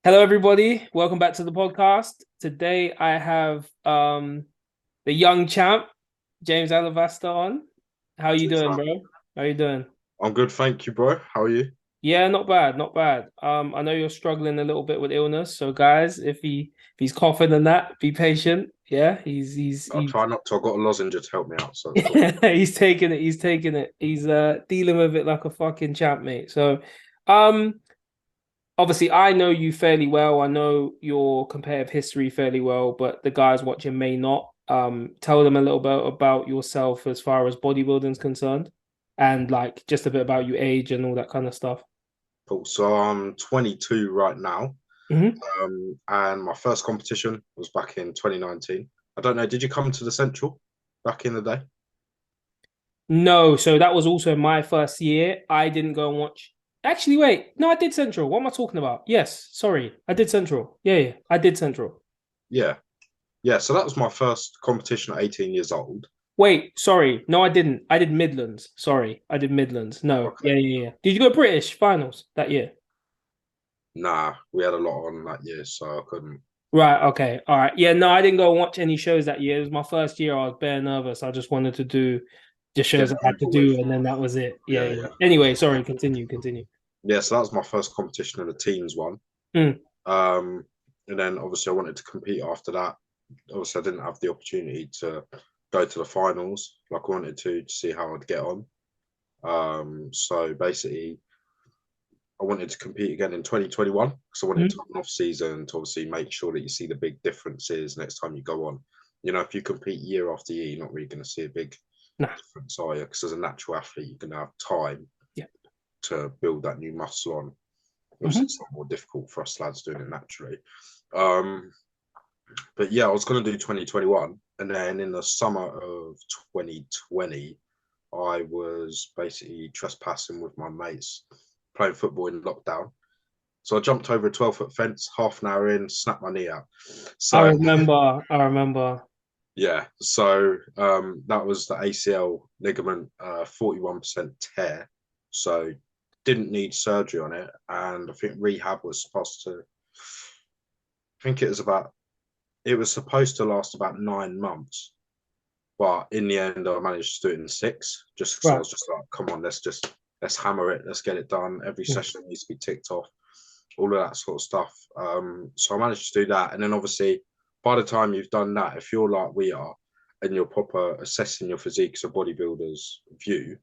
Hello, everybody. Welcome back to the podcast. Today I have the young champ, James Alabaster on. How you Cheers, doing, man. bro? How you doing? I'm good, thank you, bro. How are you? Yeah, not bad, not bad. I know you're struggling a little bit with illness, so guys, if he's coughing and that, be patient. Yeah, he's I'll he's try not to. I've got a lozenge to help me out, so it's cool. he's taking it. He's taking it. He's dealing with it like a fucking champ, mate. So, um. obviously I know you fairly well. I know your competitive history fairly well, but the guys watching may not. Tell them a little bit about yourself as far as bodybuilding is concerned, and like just a bit about your age and all that kind of stuff. Cool. So I'm 22 right now, Hmm. and my first competition was back in 2019. I don't know. Did you come to the Central back in the day? No, so that was also my first year. I didn't go and watch. Actually, wait, no, I did Central. What am I talking about? Yes, sorry, I did Central. Yeah, I did Central. Yeah, yeah. So that was my first competition at 18 years old. Wait, sorry. No, I didn't. I did Midlands. Sorry. I did Midlands. No. Okay. Yeah. Did you go British finals that year? Nah, we had a lot on that year, so I couldn't. Right. Okay. All right. Yeah. No, I didn't go and watch any shows that year. It was my first year. I was bare nervous. I just wanted to do the Get shows I it had to over with. do, and then that was it. Yeah, Yeah. yeah. Anyway, sorry. Continue. Continue. Yeah, so that was my first competition in the teens one. Mm. Um, and then obviously I wanted to compete after that. Obviously, I didn't have the opportunity to go to the finals like I wanted to see how I'd get on. So basically, I wanted to compete again in 2021 because I wanted to Mm. have an off season to obviously make sure that you see the big differences next time you go on. You know, if you compete year after year, you're not really going to see a big Nah. difference, are you? Because as a natural athlete, you're going to have time Yeah. to build that new muscle on. Obviously, Hmm. it's a lot more difficult for us lads doing it naturally. Um, but yeah, I was going to do 2021. And then in the summer of 2020, I was basically trespassing with my mates playing football in lockdown. So I jumped over a 12-foot fence, half an hour in, snapped my knee out. I So remember. I remember. yeah, so that was the ACL ligament, 41% tear. So didn't need surgery on it. And I think rehab was supposed to, I think it was supposed to last about 9 months. But in the end, I managed to do it in six, just because I Right. was just like, come on, let's hammer it, let's get it done. Every Mm. session needs to be ticked off, all of that sort of stuff. So I managed to do that, and then obviously, by the time you've done that, if you're like we are, and you're proper assessing your physique as a bodybuilder's view,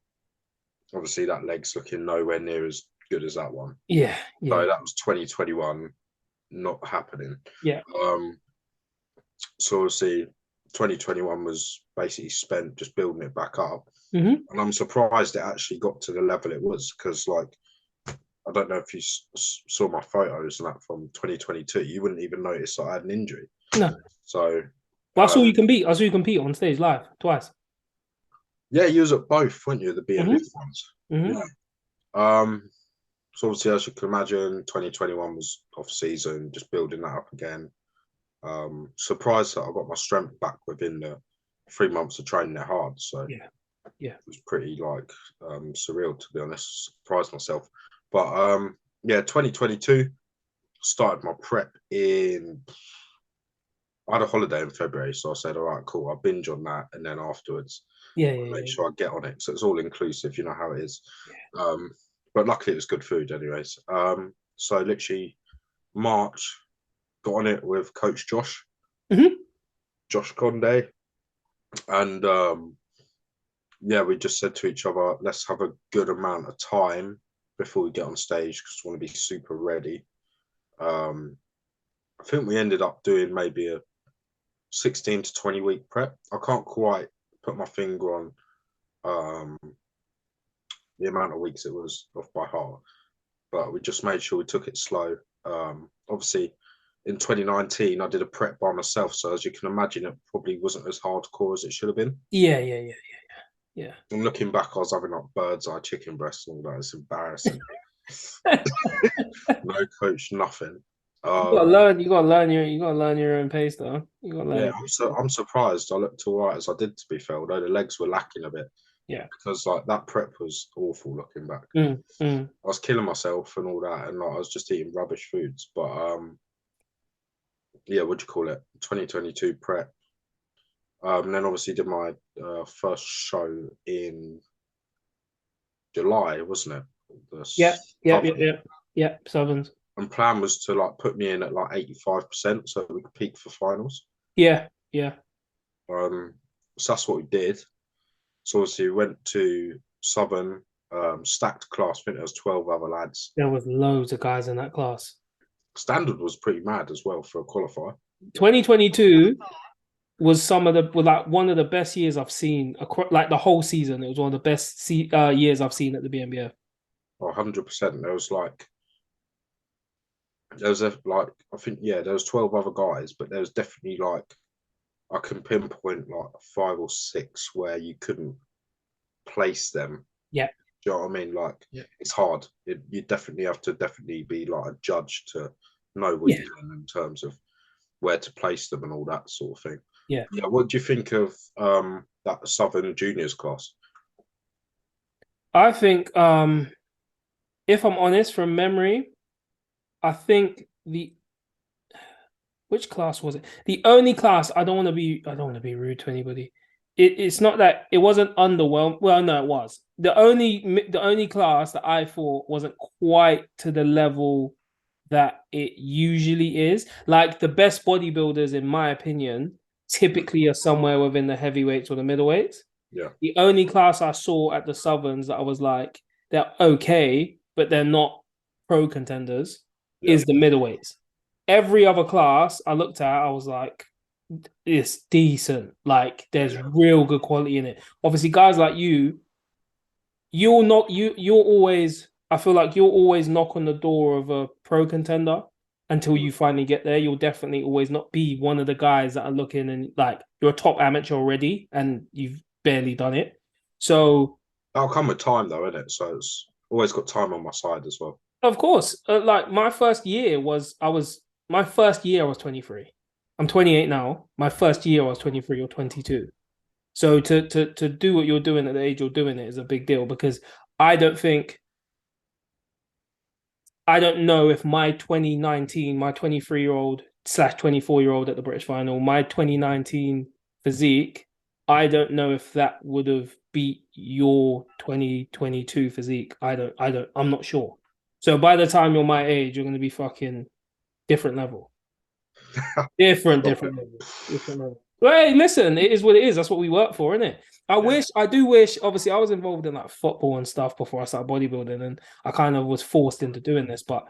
obviously that leg's looking nowhere near as good as that one. Yeah. So Yeah. that was 2021, not happening. Yeah. Um, so obviously 2021 was basically spent just building it back up. Hmm. And I'm surprised it actually got to the level it was because, like, I don't know if you saw my photos and that from 2022, you wouldn't even notice that I had an injury. No. So, Well, I saw you um, compete. I saw you compete on stage live twice. yeah, you was at both, weren't you? The BNBF Hmm. ones. Hmm. Yeah. Um, so obviously, as you can imagine, 2021 was off season, just building that up again. Surprised that I got my strength back within the 3 months of training it hard. So it Yeah. Yeah. was pretty like surreal, to be honest. Surprised myself. But yeah, 2022 started my prep in. I had a holiday in February, so I said, "All right, cool. I'll binge on that, and then afterwards, Yeah. I'll make Yeah. sure I get on it." So it's all inclusive, you know how it is. Yeah. Um, but luckily, it was good food, anyways. So literally March, got on it with Coach Hmm. Josh Conde, and yeah, we just said to each other, "Let's have a good amount of time before we get on stage because we want to be super ready." Um, I think we ended up doing maybe a 16 to 20 week prep. I can't quite put my finger on um, the amount of weeks it was off by heart, but we just made sure we took it slow. Obviously, in 2019, I did a prep by myself, so as you can imagine, it probably wasn't as hardcore as it should have been. Yeah. Yeah. And looking back, I was having like bird's eye chicken breasts and all that. It's embarrassing. Yeah. No coach, nothing. You gotta Um, learn. You gotta learn your own pace, though. You gotta learn yeah, your pace. I'm surprised I looked all right as I did. To be fair, although the legs were lacking a bit. Yeah. Because like that prep was awful looking back. Mm. I was killing myself and all that, and like I was just eating rubbish foods. But yeah, what do you call it? 2022 prep. Then obviously did my first show in July, wasn't it? Yeah. Yeah. Yeah. Southern. Yeah. Yeah. Southerns. And plan was to like put me in at like 85% so we could peak for finals. Yeah. Yeah. So that's what we did. So obviously we went to Southern, stacked class. I think there was 12 other lads. There was loads of guys in that class. Standard was pretty mad as well for a qualifier. 2022 was like one of the best years I've seen like the whole season. It was one of the best years I've seen at the BNBF. 100%. There was like I think there was 12 other guys, but there was definitely like I can pinpoint like 5 or 6 where you couldn't place them. Yeah. Do you know what I mean? Like it's hard. You definitely have to be like a judge to know what you're doing in terms of where to place them and all that sort of thing. Yeah. Yeah. What do you think of that Southern juniors class? I think if I'm honest, from memory, I think which class was it? The only class I don't want to be rude to anybody. It's not that it wasn't underwhelmed. Well, no, it was. The only class that I thought wasn't quite to the level that it usually is. Like the best bodybuilders, in my opinion, typically are somewhere within the heavyweights or the middleweights. Yeah. The only class I saw at the Southerns that I was like, they're okay, but they're not pro contenders, is the middleweights. Every other class I looked at, I was like, it's decent. Like there's real good quality in it. Obviously, guys like you're always, I feel like you'll always knock on the door of a pro contender until you finally get there. You'll definitely always not be one of the guys that are looking and like you're a top amateur already and you've barely done it. So that'll come with time though, isn't it? So it's always got time on my side as well. of course, like my first year I was 23. I'm 28 now. My first year I was 23 or 22. So to do what you're doing at the age you're doing it is a big deal because I don't know if my 2019, my 23-year-old / 24-year-old at the British final, my 2019 physique, I don't know if that would have beat your 2022 physique. I'm not sure. So by the time you're my age, you're going to be fucking different level. Different level. Well, hey, listen, it is what it is. That's what we work for, isn't it? I do wish, obviously, I was involved in like football and stuff before I started bodybuilding, and I kind of was forced into doing this, but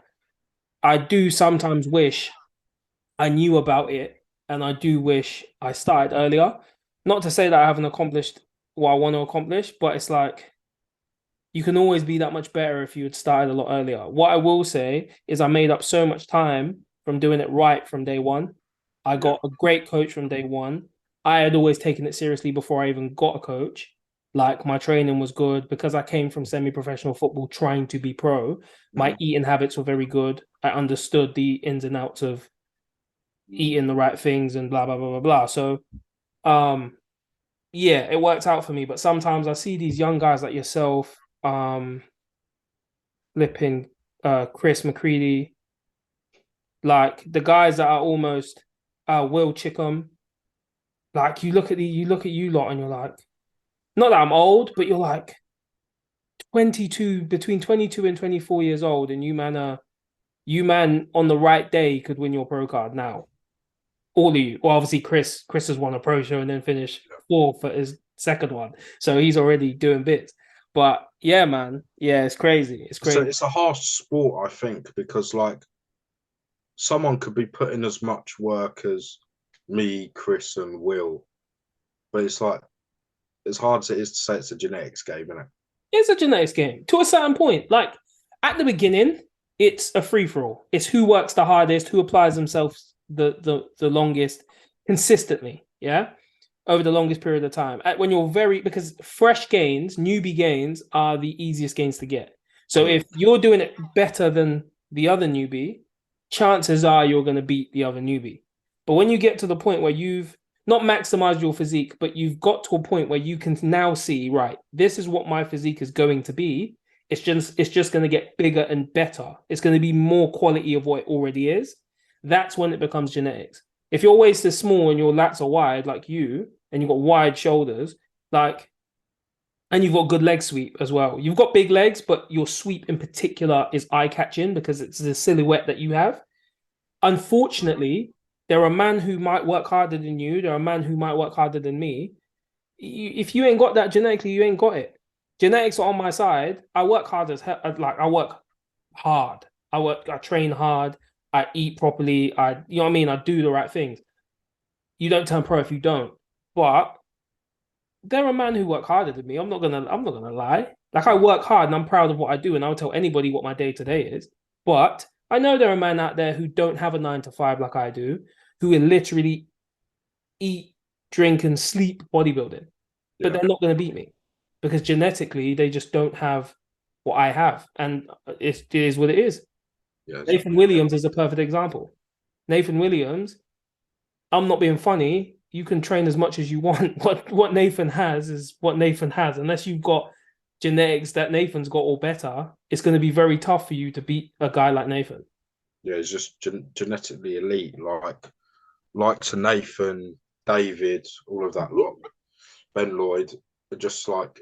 I do sometimes wish I knew about it, and I do wish I started earlier. Not to say that I haven't accomplished what I want to accomplish, but it's like you can always be that much better if you had started a lot earlier. What I will say is I made up so much time from doing it right from day one. I got a great coach from day one. I had always taken it seriously before I even got a coach. Like my training was good because I came from semi-professional football trying to be pro. My eating habits were very good. I understood the ins and outs of eating the right things and blah, blah, blah, blah, blah. So, yeah, it worked out for me. But sometimes I see these young guys like yourself, flipping Chris McCready, like the guys that are almost Will Chickham. Like you look at you lot and you're like, not that I'm old, but you're like 22, between 22 and 24 years old, and you man on the right day could win your pro card now. All of you. Well, obviously Chris has won a pro show and then finished 4th at his second one. So he's already doing bits. But yeah, man. Yeah, it's crazy. It's crazy. So it's a harsh sport, I think, because like someone could be putting as much work as me, Chris, and Will, but it's like as hard as it is to say it's a genetics game, isn't it? It's a genetics game to a certain point. Like at the beginning, it's a free for all. It's who works the hardest, who applies themselves the longest consistently. Yeah, over the longest period of time. When you're because fresh gains, newbie gains are the easiest gains to get. So if you're doing it better than the other newbie, chances are you're going to beat the other newbie. But when you get to the point where you've not maximize your physique, but you've got to a point where you can now see, right, this is what my physique is going to be. It's just going to get bigger and better. It's going to be more quality of what it already is. That's when it becomes genetics. If your waist is small and your lats are wide, like you, and you've got wide shoulders, like, and you've got good leg sweep as well. You've got big legs, but your sweep in particular is eye-catching because it's the silhouette that you have. Unfortunately, there are men who might work harder than you. There are men who might work harder than me. If you ain't got that genetically, you ain't got it. Genetics are on my side. I work hard as hell. Like, I work hard. I train hard. I eat properly. You know what I mean? I do the right things. You don't turn pro if you don't. But there are men who work harder than me. I'm not gonna lie. Like, I work hard and I'm proud of what I do, and I'll tell anybody what my day-to-day is. But I know there are men out there who don't have a 9 to 5 like I do, who will literally eat, drink, and sleep bodybuilding. But they're not gonna beat me because genetically they just don't have what I have. And it is what it is. Yeah, Nathan Williams is a perfect example. Nathan Williams, I'm not being funny. You can train as much as you want. What Nathan has is what Nathan has. Unless you've got genetics that Nathan's got or better, it's going to be very tough for you to beat a guy like Nathan. Yeah, he's just genetically elite, like to Nathan, David, all of that lot. Ben Lloyd are just like,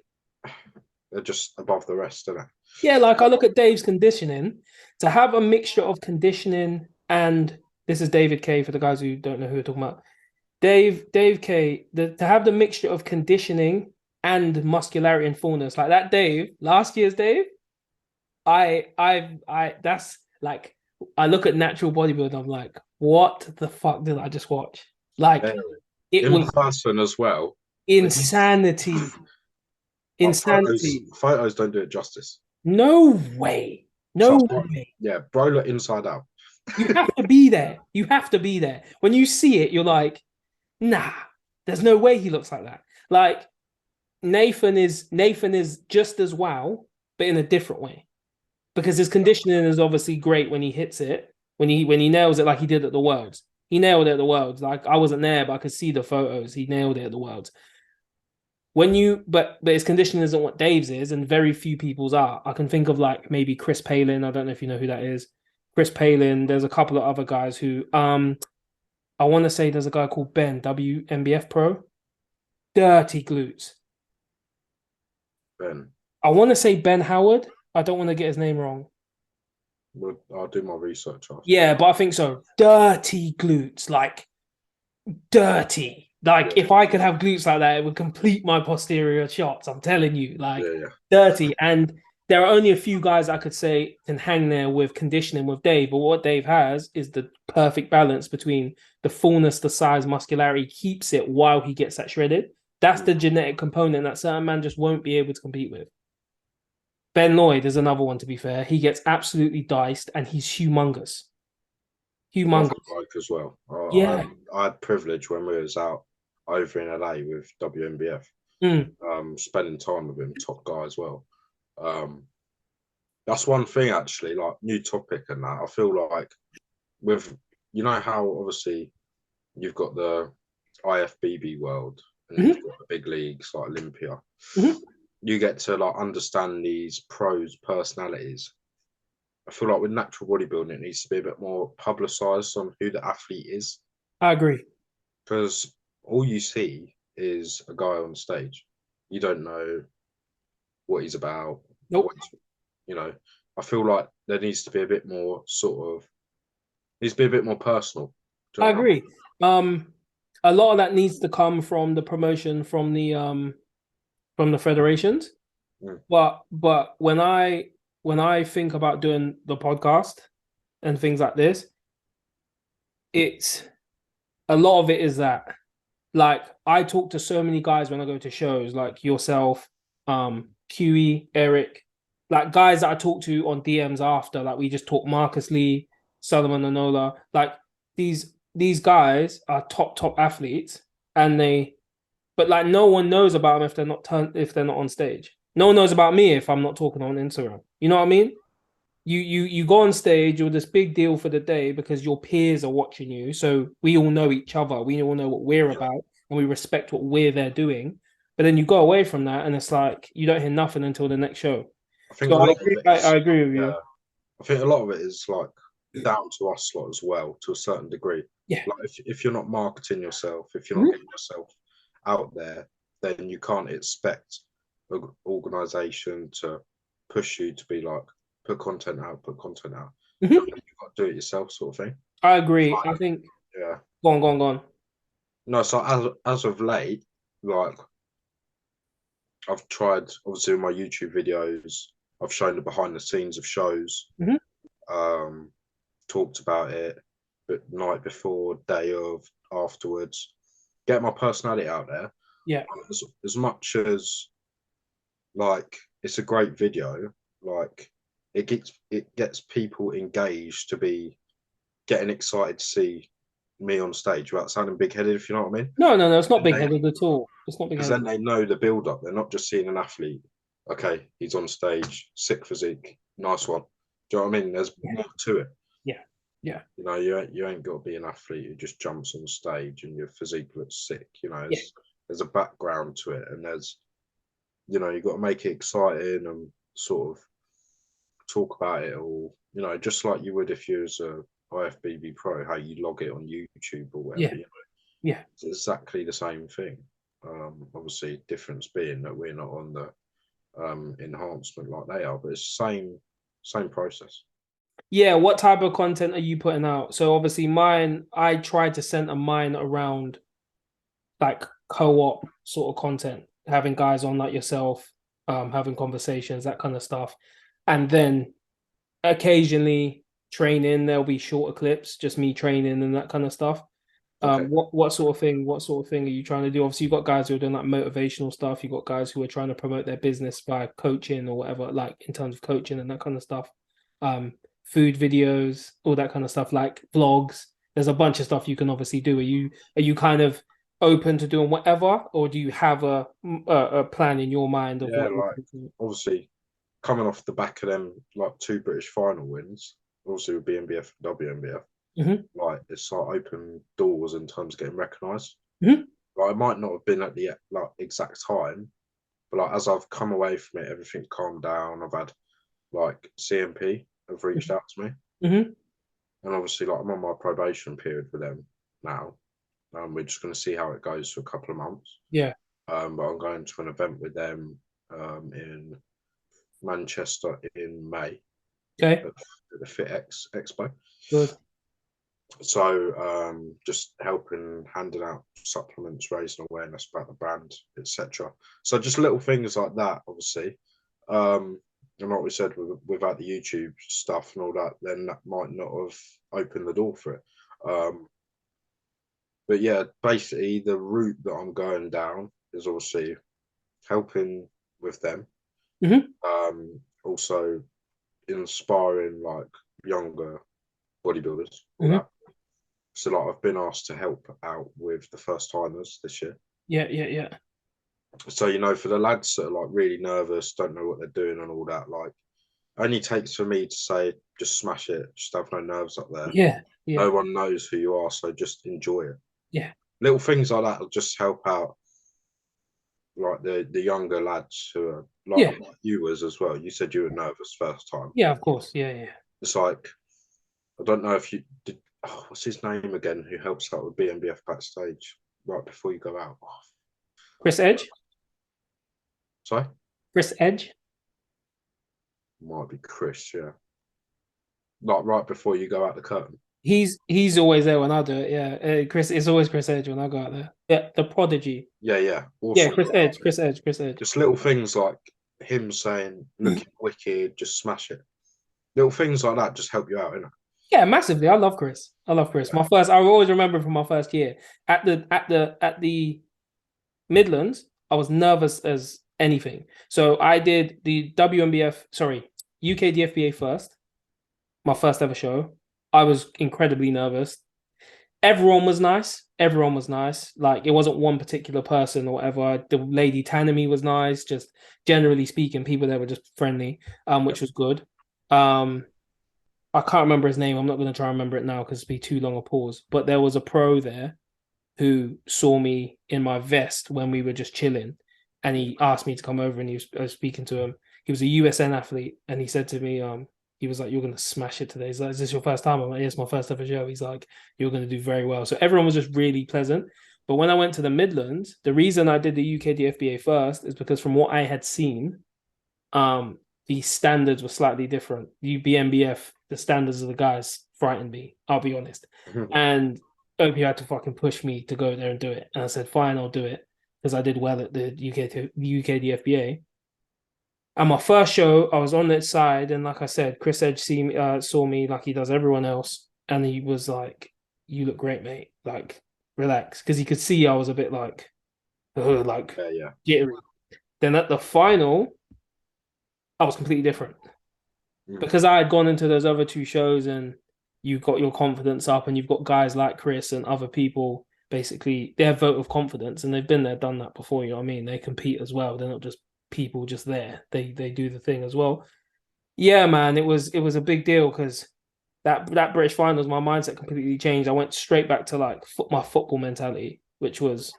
they're just above the rest, aren't they? Yeah, like I look at Dave's conditioning. To have a mixture of conditioning and this is David K for the guys who don't know who we're talking about. Dave K, to have the mixture of conditioning and muscularity and fullness, like that Dave, last year's Dave, that's like, I look at natural bodybuilding, I'm like, what the fuck did I just watch? Like, it in was person as well. insanity. Insanity. Photos don't do it justice. No way. No way. Yeah, bro, inside out. You have to be there. You have to be there. When you see it, you're like, nah, there's no way he looks like that. Like, Nathan is just as wow, but in a different way. Because his conditioning is obviously great when he hits it, when he nails it like he did at the Worlds. He nailed it at the Worlds. Like, I wasn't there, but I could see the photos. He nailed it at the Worlds. But his conditioning isn't what Dave's is, and very few people's are. I can think of like maybe Chris Palin. I don't know if you know who that is. Chris Palin. There's a couple of other guys who I want to say there's a guy called Ben, BNBF Pro. Dirty glutes. Ben. I want to say Ben Howard. I don't want to get his name wrong. I'll do my research after. Yeah, but I think so. Dirty glutes, like dirty. Like, if I could have glutes like that, it would complete my posterior shots. I'm telling you, like, dirty. And there are only a few guys I could say can hang there with conditioning with Dave. But what Dave has is the perfect balance between the fullness, the size, muscularity, keeps it while he gets that shredded. That's the genetic component that certain man just won't be able to compete with. Ben Lloyd is another one, to be fair. He gets absolutely diced and he's humongous. Humongous. Like as well. Yeah. I had privilege when we was out over in LA with WNBF, spending time with him, top guy as well. That's one thing actually, like new topic and that. I feel like with, you know how obviously you've got the IFBB world and you've got the big leagues like Olympia. You get to like understand these pros' personalities. I feel like with natural bodybuilding, it needs to be a bit more publicized on who the athlete is. I agree. Because all you see is a guy on stage. You don't know what he's about. Nope. You know, I feel like there needs to be a bit more needs to be a bit more personal. I agree. A lot of that needs to come from the promotion from the federations. But when I think about doing the podcast and things like this, it's a lot of it is that, like, I talk to so many guys when I go to shows, like yourself, QE, Eric, like guys that I talk to on DMs after, like we just talk Marcus Lee, Solomon Anola, like these guys are top athletes, but like no one knows about them if they're not on stage. No one knows about me if I'm not talking on Instagram. You know what I mean? You go on stage, you're this big deal for the day because your peers are watching you. So we all know each other. We all know what we're about. and we respect what we're there doing. But then you go away from that, and it's like you don't hear nothing until the next show. I think So a lot of it is, I agree with yeah, you. I think a lot of it is like down to us lot as well, to a certain degree. Yeah. Like if you're not marketing yourself, if you're not Mhm. getting yourself out there, then you can't expect an organization to push you to be like, put content out, put content out. Mhm. You've got to do it yourself, sort of thing. I agree. Like, I think yeah. go on. No, so as of late, like I've tried obviously in my YouTube videos, I've shown the behind the scenes of shows, Mhm. talked about it, but night before, day of, afterwards, get my personality out there. Yeah. As much as like it's a great video, like it gets people engaged to be getting excited to see me on stage without sounding big headed, if you know what I mean. No, it's not And big headed at all. It's not big because then headed. they know the build up. They're not just seeing an athlete. Okay, he's on stage, sick physique, nice one. Do you know what I mean? There's Yeah. more to it. Yeah. Yeah. You know, you ain't got to be an athlete who just jumps on stage and your physique looks sick. You know, Yeah. there's a background to it, and there's, you know, you've got to make it exciting and sort of talk about it all. You know, just like you would if you was a IFBB pro, how you log it on YouTube or whatever. Yeah. You know, Yeah. it's exactly the same thing. Obviously, difference being that we're not on the enhancement like they are, but it's same process. Yeah, what type of content are you putting out? So obviously mine, I try to center mine around like co-op sort of content, having guys on like yourself, having conversations, that kind of stuff. And then occasionally training, there'll be shorter clips, just me training and that kind of stuff. Okay. What sort of thing are you trying to do? Obviously, you've got guys who are doing like motivational stuff. You've got guys who are trying to promote their business by coaching or whatever, like in terms of coaching and that kind of stuff. Um, Food videos, all that kind of stuff, like vlogs. There's a bunch of stuff you can obviously do. Are you kind of open to doing whatever, or do you have a plan in your mind of Yeah, what you're like doing? obviously coming off the back of them like two British final wins, obviously with BNBF and WNBF, Mm-hmm. like it's like open doors in terms of getting recognised. Mm-hmm. Like I might not have been at the like exact time, but like as I've come away from it, everything's calmed down. I've had like CMP have reached out to me, Mm-hmm. and obviously like I'm on my probation period with them now. We're just going to see how it goes for a couple of months. Yeah. But I'm going to an event with them in Manchester in May Okay. at the FitX Expo. Good. So just helping, handing out supplements, raising awareness about the brand, etc. So just little things like that, obviously. And like we said, without the YouTube stuff and all that, then that might not have opened the door for it. But yeah, basically the route that I'm going down is obviously helping with them. Mm-hmm. Also inspiring like younger bodybuilders, all Mm-hmm. that. So like I've been asked to help out with the first timers this year. Yeah. So you know, for the lads that are like really nervous, don't know what they're doing and all that, like only takes for me to say just smash it, just have no nerves up there. Yeah. No Yeah. one knows who you are, so just enjoy it. Yeah. Little things like that will just help out like the younger lads who are Yeah. like you was as well. You said you were nervous first time. Yeah, of course. Yeah. It's like I don't know if you did. Oh, what's his name again? Who helps out with BNBF backstage right before you go out? Oh, Chris Edge. sorry, Chris Edge. might be Chris. Yeah, like right before you go out the curtain. He's always there when I do it. Yeah, Chris. It's always Chris Edge when I go out there. Yeah, the prodigy. Yeah, Yeah, awesome. Chris Edge. Just little things like him saying, "Looking wicked, just smash it." Little things like that just help you out, innit? Yeah, massively. I love Chris. I love Chris. Yeah. My first, I always remember from my first year at the Midlands. I was nervous as anything. So I did the WNBF, sorry, UK DFBA first. My first ever show. I was incredibly nervous. Everyone was nice. Everyone was nice. Like it wasn't one particular person or whatever. The lady Tanami was nice. Just generally speaking, people there were just friendly, which was good. I can't remember his name. I'm not going to try and remember it now because it'd be too long a pause. But there was a pro there who saw me in my vest when we were just chilling, and he asked me to come over, and I was speaking to him. He was a USN athlete, and he said to me, he was like, "You're gonna smash it today." He's like, "Is this your first time?" I'm like, "Yeah, it's my first ever show." He's like, "You're gonna do very well." So everyone was just really pleasant. But when I went to the Midlands, the reason I did the UK DFBA first is because from what I had seen, the standards were slightly different. BNBF, the standards of the guys frightened me, I'll be honest. And OP had to fucking push me to go there and do it. And I said, fine, I'll do it. Because I did well at the UK DFBA. And my first show, I was on that side, and like I said, Chris Edge saw me like he does everyone else, and he was like, "You look great, mate. Like, relax," because he could see I was a bit like jittery. Then at the final, I was completely different because I had gone into those other two shows, and you got your confidence up, and you've got guys like Chris and other people. Basically, their vote of confidence, and they've been there, done that before. You know what I mean? They compete as well. They're not just people just there. They do the thing as well. Yeah, man, it was a big deal because that British finals, my mindset completely changed. I went straight back to like my football mentality, which was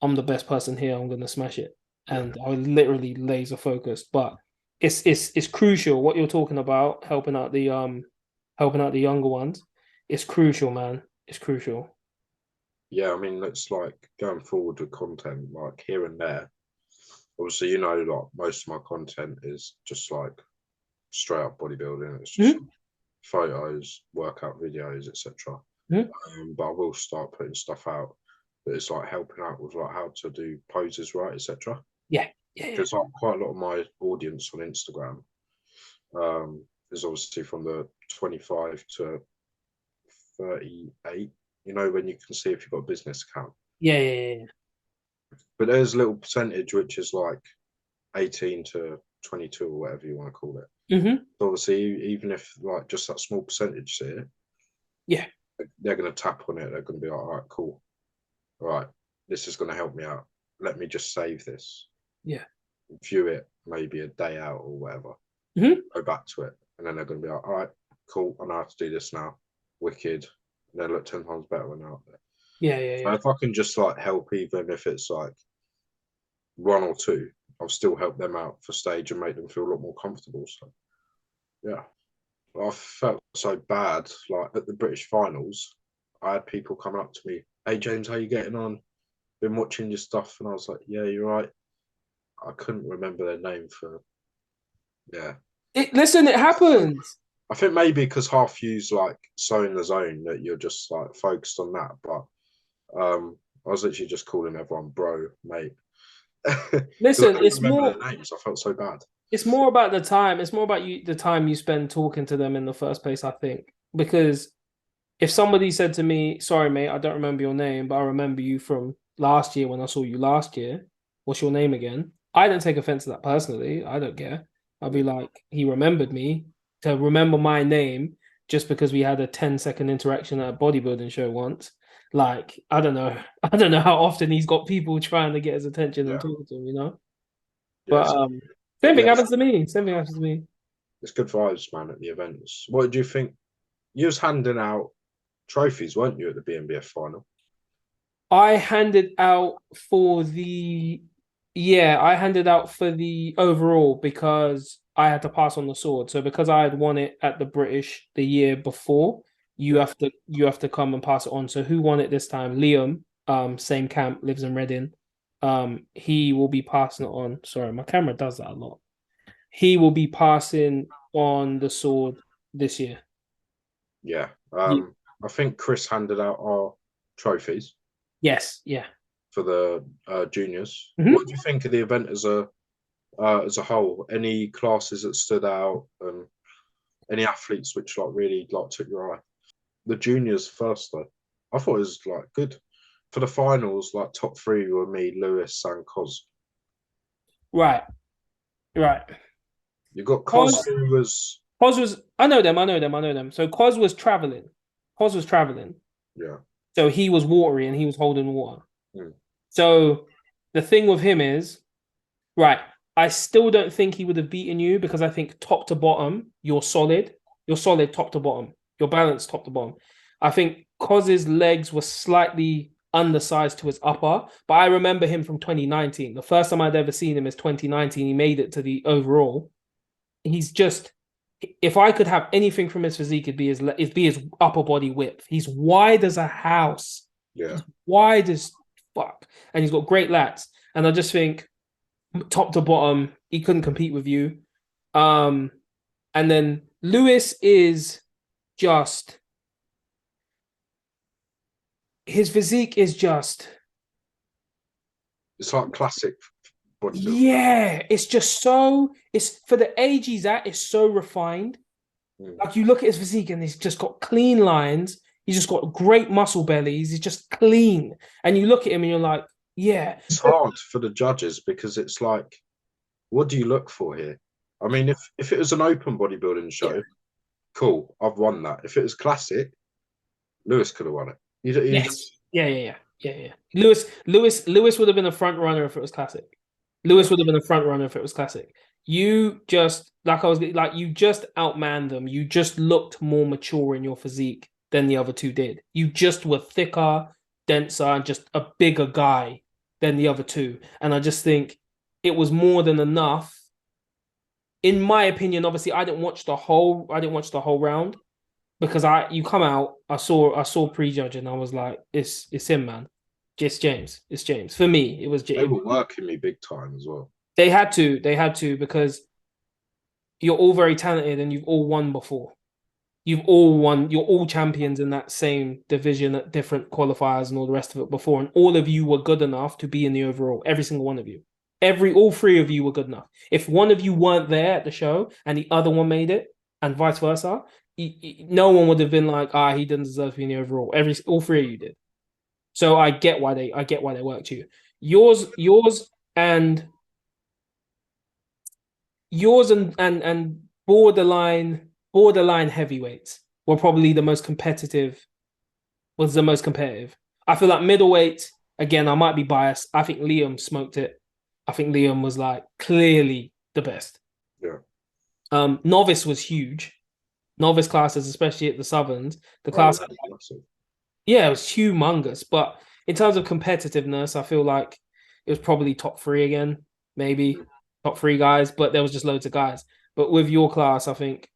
I'm the best person here. I'm gonna smash it, and I was literally laser focused. But it's crucial what you're talking about, helping out the younger ones. It's crucial, man. It's crucial. Yeah, I mean, it's like going forward with content, like here and there. Obviously, you know, like most of my content is just like straight up bodybuilding. It's just photos, workout videos, etc. But I will start putting stuff out that is like helping out with like how to do poses right, etc. Yeah. Because like quite a lot of my audience on Instagram is obviously from the 25 to 38. You know, when you can see if you've got a business account. Yeah. But there's a little percentage which is like 18 to 22 or whatever you want to call it. So obviously, even if like just that small percentage see it, yeah, they're going to tap on it. They're going to be like, all right, cool. All right, this is going to help me out. Let me just save this. Yeah. View it maybe a day out or whatever. Go back to it. And then they're going to be like, all right, cool. I know how to do this now. Wicked. And they look 10 times better when they're out there. Yeah. So if I can just like help, even if it's like one or two, I'll still help them out for stage and make them feel a lot more comfortable. So yeah, I felt so bad. Like at the British finals, I had people coming up to me, "Hey James, how you getting on? Been watching your stuff," and I was like, "Yeah, you're right." I couldn't remember their name for. Yeah. Listen, it happens. I think maybe because half you's like so in the zone that you're just like focused on that. But I was literally just calling everyone bro, mate. Listen, I remember their names. I felt so bad. It's more about the time. It's more about the time you spend talking to them in the first place, I think. Because if somebody said to me, "Sorry, mate, I don't remember your name, but I remember you from last year when I saw you last year. What's your name again?" I don't take offense to that personally. I don't care. I'll be like, he remembered me. To remember my name just because we had a 10-second interaction at a bodybuilding show once. Like, I don't know. I don't know how often he's got people trying to get his attention and talk to him, you know? But same thing happens to me. Same thing happens to me. It's good vibes, man, at the events. What did you think? You was handing out trophies, weren't you, at the BNBF final? I handed out I handed out for the overall because I had to pass on the sword. So because I had won it at the British the year before, you have to come and pass it on. So who won it this time? Liam, same camp, lives in Reading. He will be passing it on. Sorry, my camera does that a lot. He will be passing on the sword this year. Yeah. I think Chris handed out our trophies. Yes, yeah. For the juniors. What do you think of the event as a whole? Any classes that stood out, and any athletes which like really like took your eye? The juniors first though, I thought it was like good. For the finals, like top three were me, Lewis, and Cos. Right. You got Cos, who was. Cos was. I know them. So Cos was traveling. Yeah. So he was watery and he was holding water. So the thing with him is, right, I still don't think he would have beaten you because I think top to bottom, you're solid. You're solid top to bottom. You're balanced top to bottom. I think Cos's legs were slightly undersized to his upper. But I remember him from 2019. The first time I'd ever seen him is 2019. He made it to the overall. He's just, if I could have anything from his physique, it'd be his upper body width. He's wide as a house. Yeah. He's wide as fuck. And he's got great lats. And I just think top to bottom, he couldn't compete with you. And then Lewis is just, his physique is just, it's like classic bodybuilding. yeah, it's just so, it's for the age he's at, it's so refined. Like you look at his physique and he's just got clean lines. He's just got great muscle bellies. He's just clean. And you look at him and you're like, yeah. It's hard for the judges because it's like, what do you look for here? I mean, if it was an open bodybuilding show, cool, I've won that. If it was classic, Lewis could have won it. Yes. Yeah. Lewis would have been a front runner if it was classic. Lewis would have been a front runner if it was classic. You just you just outmanned them. You just looked more mature in your physique than the other two did. You just were thicker, denser, and just a bigger guy than the other two. And I just think it was more than enough. In my opinion, obviously, I didn't watch the whole round because you come out, I saw prejudge and I was like, it's him, man. It's James. It's James. For me, it was James. They were working me big time as well. They had to because you're all very talented and you've all won before. You've all won. You're all champions in that same division at different qualifiers and all the rest of it before. And all of you were good enough to be in the overall. Every single one of you. All three of you were good enough. If one of you weren't there at the show and the other one made it, and vice versa, no one would have been like, he didn't deserve to be in the overall. All three of you did. So I get why they worked you. Yours and borderline heavyweights were probably the most competitive. Was the most competitive. I feel like middleweight, again, I might be biased. I think Liam smoked it. I think Liam was like clearly the best. Yeah. Novice was huge. Novice classes, especially at the Southerns, the class. Yeah, it was humongous. But in terms of competitiveness, I feel like it was probably top 3 again, maybe top 3 guys. But there was just loads of guys. But with your class, I think,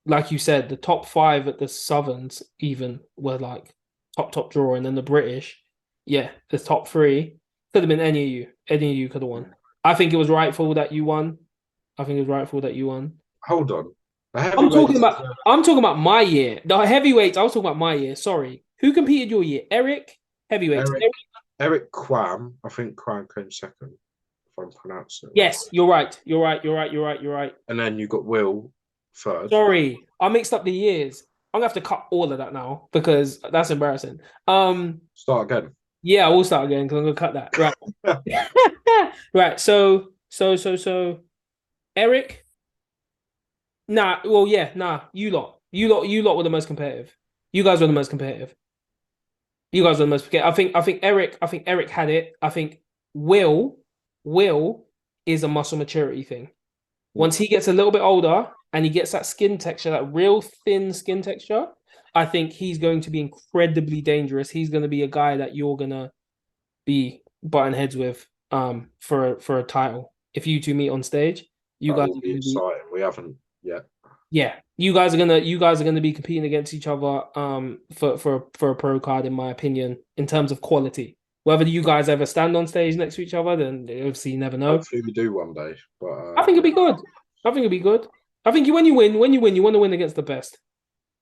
like you said, the top 5 at the Southerns even were like top draw, and then the British, the top 3 could have been any of you. Any of you could have won. I think it was rightful that you won. Hold on. I'm talking about my year. The heavyweights, I was talking about my year. Sorry. Who competed your year? Eric? Heavyweights. Eric Quam. I think Quam came second, if I'm pronouncing it. Yes, you're right. You're right. And then you got Will third. Sorry. I mixed up the years. I'm gonna have to cut all of that now because that's embarrassing. Start again. Yeah, I will start again because I'm gonna cut that. Right. Right. So Eric. You lot were the most competitive. You guys were the most competitive. I think Eric had it. I think Will is a muscle maturity thing. Once he gets a little bit older and he gets that skin texture, that real thin skin texture, I think he's going to be incredibly dangerous. He's going to be a guy that you're going to be butting heads with for a title. If you two meet on stage, you guys will be exciting. We haven't yet. Yeah, you guys are gonna be competing against each other for a pro card, in my opinion, in terms of quality. Whether you guys ever stand on stage next to each other, then obviously you never know. Hopefully we do one day. But I think it'll be good. I think when you win, you want to win against the best.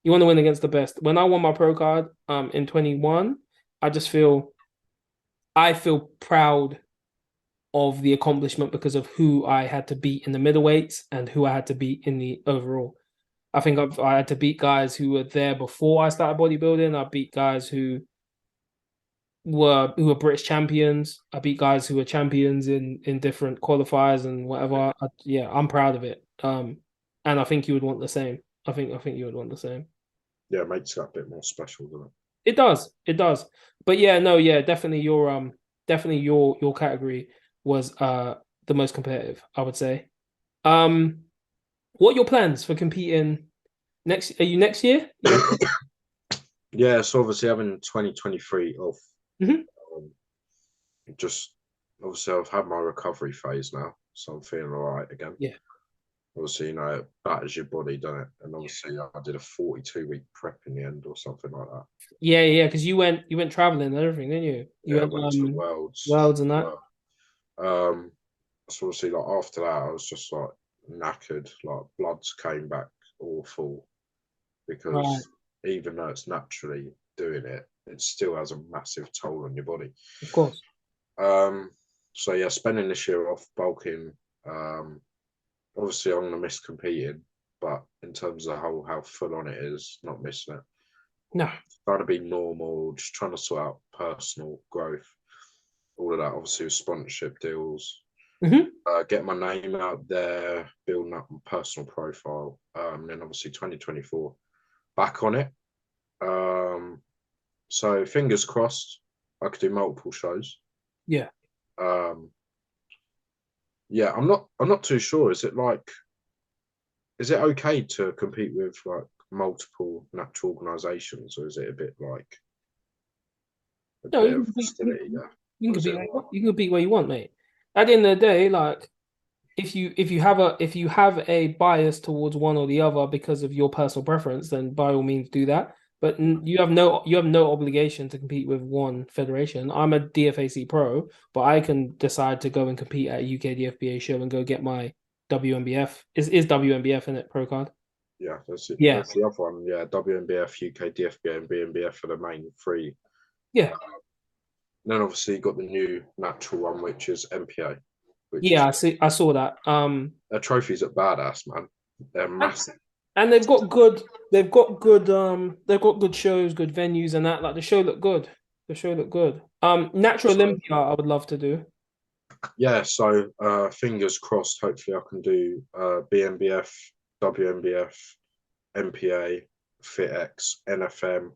You want to win against the best. When I won my pro card in 21, I feel proud of the accomplishment because of who I had to beat in the middleweights and who I had to beat in the overall. I think I had to beat guys who were there before I started bodybuilding. I beat guys who were British champions. I beat guys who were champions in different qualifiers and whatever. I'm proud of it. And I think you would want the same. I think you would want the same. Yeah, it makes it a bit more special, doesn't it? It does. But definitely your category was the most competitive, I would say. What are your plans for competing next? Are you next year? Yeah, so obviously having 2023 off. Mm-hmm. just obviously I've had my recovery phase now, so I'm feeling all right again. Yeah. Obviously, it batters your body, doesn't it? And Yeah. obviously, I did a 42-week prep in the end or something like that. Yeah, because you went traveling and everything, didn't you? You Yeah, I went went to the Worlds Worlds and as that. well. So obviously, like after that, I was just like knackered. Like bloods came back awful Right, because even though it's naturally doing it, it still has a massive toll on your body. of course. Um, so yeah, spending this year off bulking. Obviously, I'm gonna miss competing, but in terms of how full on it is, not missing it. No. Trying to be normal, just trying to sort out personal growth, all of that. Obviously, with sponsorship deals, Hmm. get my name out there, building up my personal profile. And then obviously 2024, back on it. So fingers crossed, I could do multiple shows. Yeah. Um, yeah, I'm not too sure. Is it okay to compete with like multiple natural organisations, or is it a bit like a No, bit of hostility there, you can or is compete it where you all want. You can compete where you want, mate. At the end of the day, like if you have a bias towards one or the other because of your personal preference, then by all means do that. But you have no obligation to compete with one federation. I'm a DFAC pro, but I can decide to go and compete at a UK DFBA show and go get my WNBF. Is WNBF in it pro card? yeah, that's it. Yeah, That's the other one. Yeah, WNBF, UK DFBA, and BNBF are the main three. yeah, And then obviously you got the new natural one, which is MPA, which is yeah. I saw that. their trophies at badass, man. They're massive. And they've got good shows, good venues and that. Like the show looked good. The show looked good. Natural So Olympia, I would love to do. yeah, so fingers crossed. Hopefully, I can do BNBF, WNBF, MPA, FitX, NFM,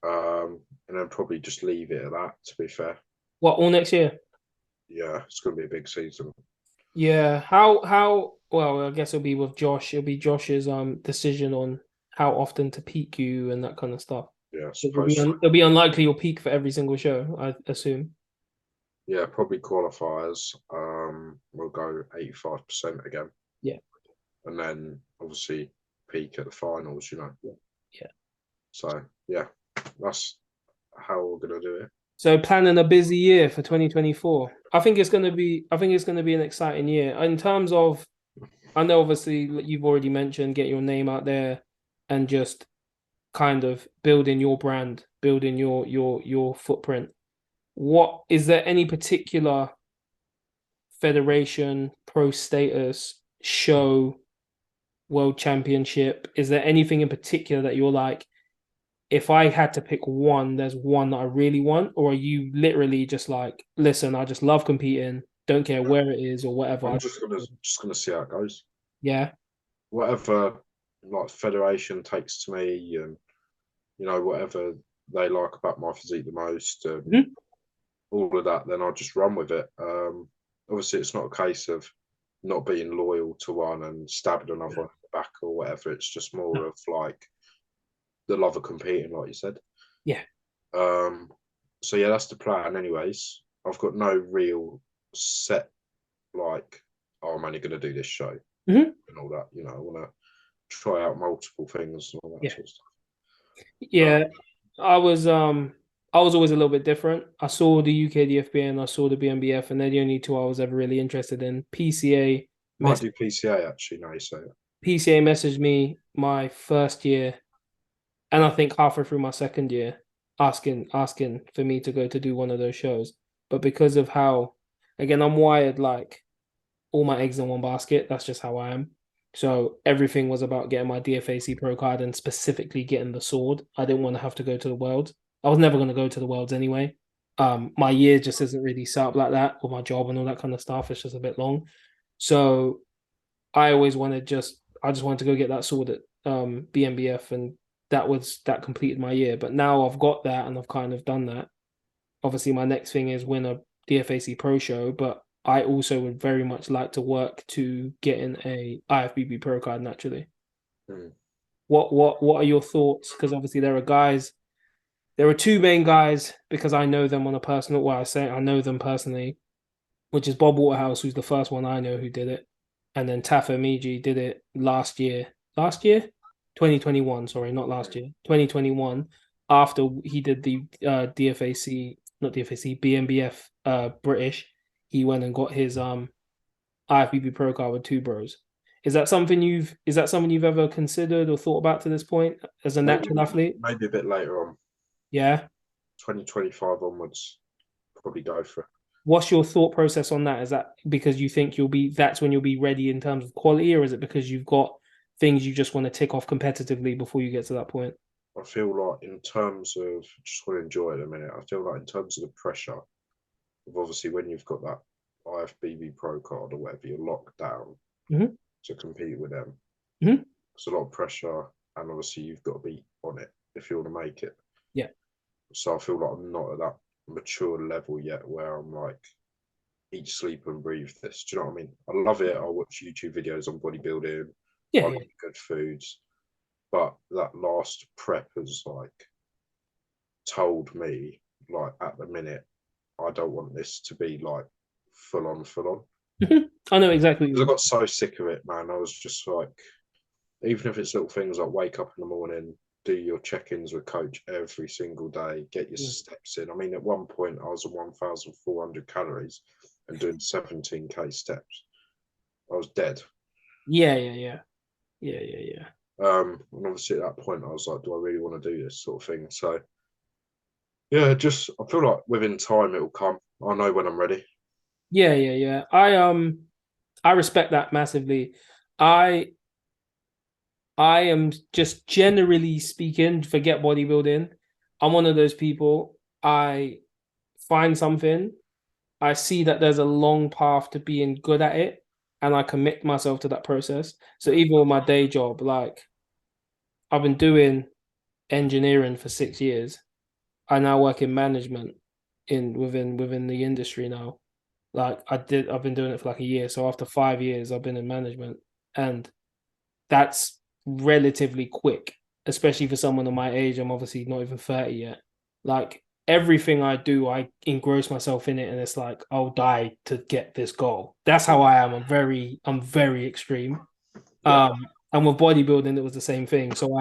and then probably just leave it at that. To be fair, What, all next year? yeah, it's going to be a big season. Yeah. How well, I guess it'll be with Josh. It'll be Josh's decision on how often to peak you and that kind of stuff. Yeah, I It'll be suppose so. it'll be unlikely you'll peak for every single show, I assume. Yeah, probably qualifiers. We'll go 85% again, Yeah. and then obviously peak at the finals. Yeah. So yeah, that's how we're gonna do it. So planning a busy year for 2024. I think it's gonna be an exciting year. In terms of I know obviously you've already mentioned get your name out there and just kind of building your brand, building your footprint. What is there any particular federation, pro status, show, world championship? Is there anything in particular that you're like, if I had to pick one, there's one that I really want? Or are you literally just like, listen, I just love competing, don't care where it is or whatever. I'm just gonna see how it goes. Yeah. Whatever like federation takes to me, and whatever they like about my physique the most, and Mhm. all of that, then I'll just run with it. Obviously, it's not a case of not being loyal to one and stabbing another in the back or whatever. It's just more of like the love of competing, like you said. Yeah. Um, so yeah, that's the plan. Anyways, I've got no real set like, oh, I'm only going to do this show Hmm. and all that. I want to try out multiple things and all that Yeah. sort of stuff. Yeah. I was um I was always a little bit different. I saw the UK DFBA and I saw the BNBF, and they're the only two I was ever really interested in. Might do PCA actually. Now you say it. PCA messaged me my first year, and I think halfway through my second year, asking for me to go to do one of those shows. But because of how, again, I'm wired like all my eggs in one basket. That's just how I am. So everything was about getting my DFAC pro card and specifically getting the sword. I didn't want to have to go to the world. I was never going to go to the worlds anyway. My year just isn't really set up like that with my job and all that kind of stuff. It's just a bit long. So I just wanted to go get that sword at BNBF, and that completed my year. But now I've got that and I've kind of done that. Obviously, my next thing is win a DFAC Pro show, but I also would very much like to work to getting a IFBB Pro card naturally. Mm. What are your thoughts? Because obviously there are guys There are two main guys because I know them on a personal. Well, I say I know them personally, which is Bob Waterhouse, who's the first one I know who did it, and then Tafa Miji did it last year. Last year, 2021. Sorry, not last year. 2021. After he did the DFAC, not DFAC, BNBF British, he went and got his IFBB Pro card with two bros. Is that something you've ever considered or thought about to this point as a Maybe natural athlete? maybe a bit later on, Yeah. 2025 onwards, probably go for it. What's your thought process on that? Is that because you think that's when you'll be ready in terms of quality, or is it because you've got things you just want to tick off competitively before you get to that point? I feel like in terms of just want to enjoy it a minute. I feel like in terms of the pressure of obviously when you've got that IFBB Pro card or whatever, you're locked down Mm-hmm. to compete with them. Mm-hmm. It's a lot of pressure, and obviously you've got to be on it if you want to make it. Yeah. So I feel like I'm not at that mature level yet where I'm like, eat, sleep, and breathe this. Do you know what I mean? I love it. I watch YouTube videos on bodybuilding. Yeah. I like good foods. But that last prep has like told me, like at the minute, I don't want this to be like full on, full on. I know exactly what you Because I mean. got so sick of it, man. I was just like, even if it's little things like wake up in the morning, do your check-ins with coach every single day, get your steps in. I mean, at one point I was at 1,400 calories and doing 17k steps. I was dead. Yeah, yeah, yeah. Yeah, yeah, yeah. And obviously at that point I was like, do I really want to do this sort of thing? So yeah, just I feel like within time it will come. I know when I'm ready. Yeah, yeah, yeah. I respect that massively. I I am just generally speaking, forget bodybuilding. I'm one of those people. I find something, I see that there's a long path to being good at it, and I commit myself to that process. So even with my day job, like I've been doing engineering for 6 years. I now work in management within the industry now. I've been doing it for like a year. So after 5 years, I've been in management, and that's relatively quick, especially for someone of my age. I'm obviously not even 30 yet. Like everything I do, I engross myself in it, and it's like I'll die to get this goal. That's how I am. I'm very extreme. Yeah. And with bodybuilding, it was the same thing. So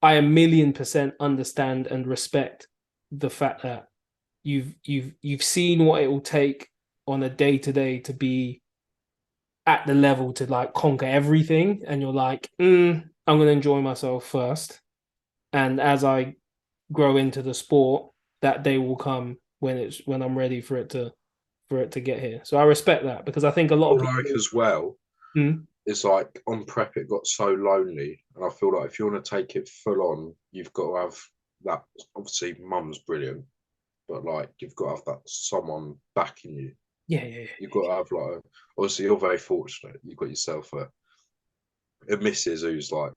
I a million percent understand and respect the fact that you've seen what it will take on a day to day to be at the level to like conquer everything, and you're like, I'm gonna enjoy myself first, and as I grow into the sport, that day will come when I'm ready for it to get here. So I respect that because I think a lot of All like people. as well, Mm, it's like on prep it got so lonely, and I feel like if you want to take it full on, you've got to have that. Obviously, mum's brilliant, but like you've got to have that someone backing you. yeah, yeah, yeah, You've got to have like, obviously you're very fortunate. You've got yourself a missus who's like,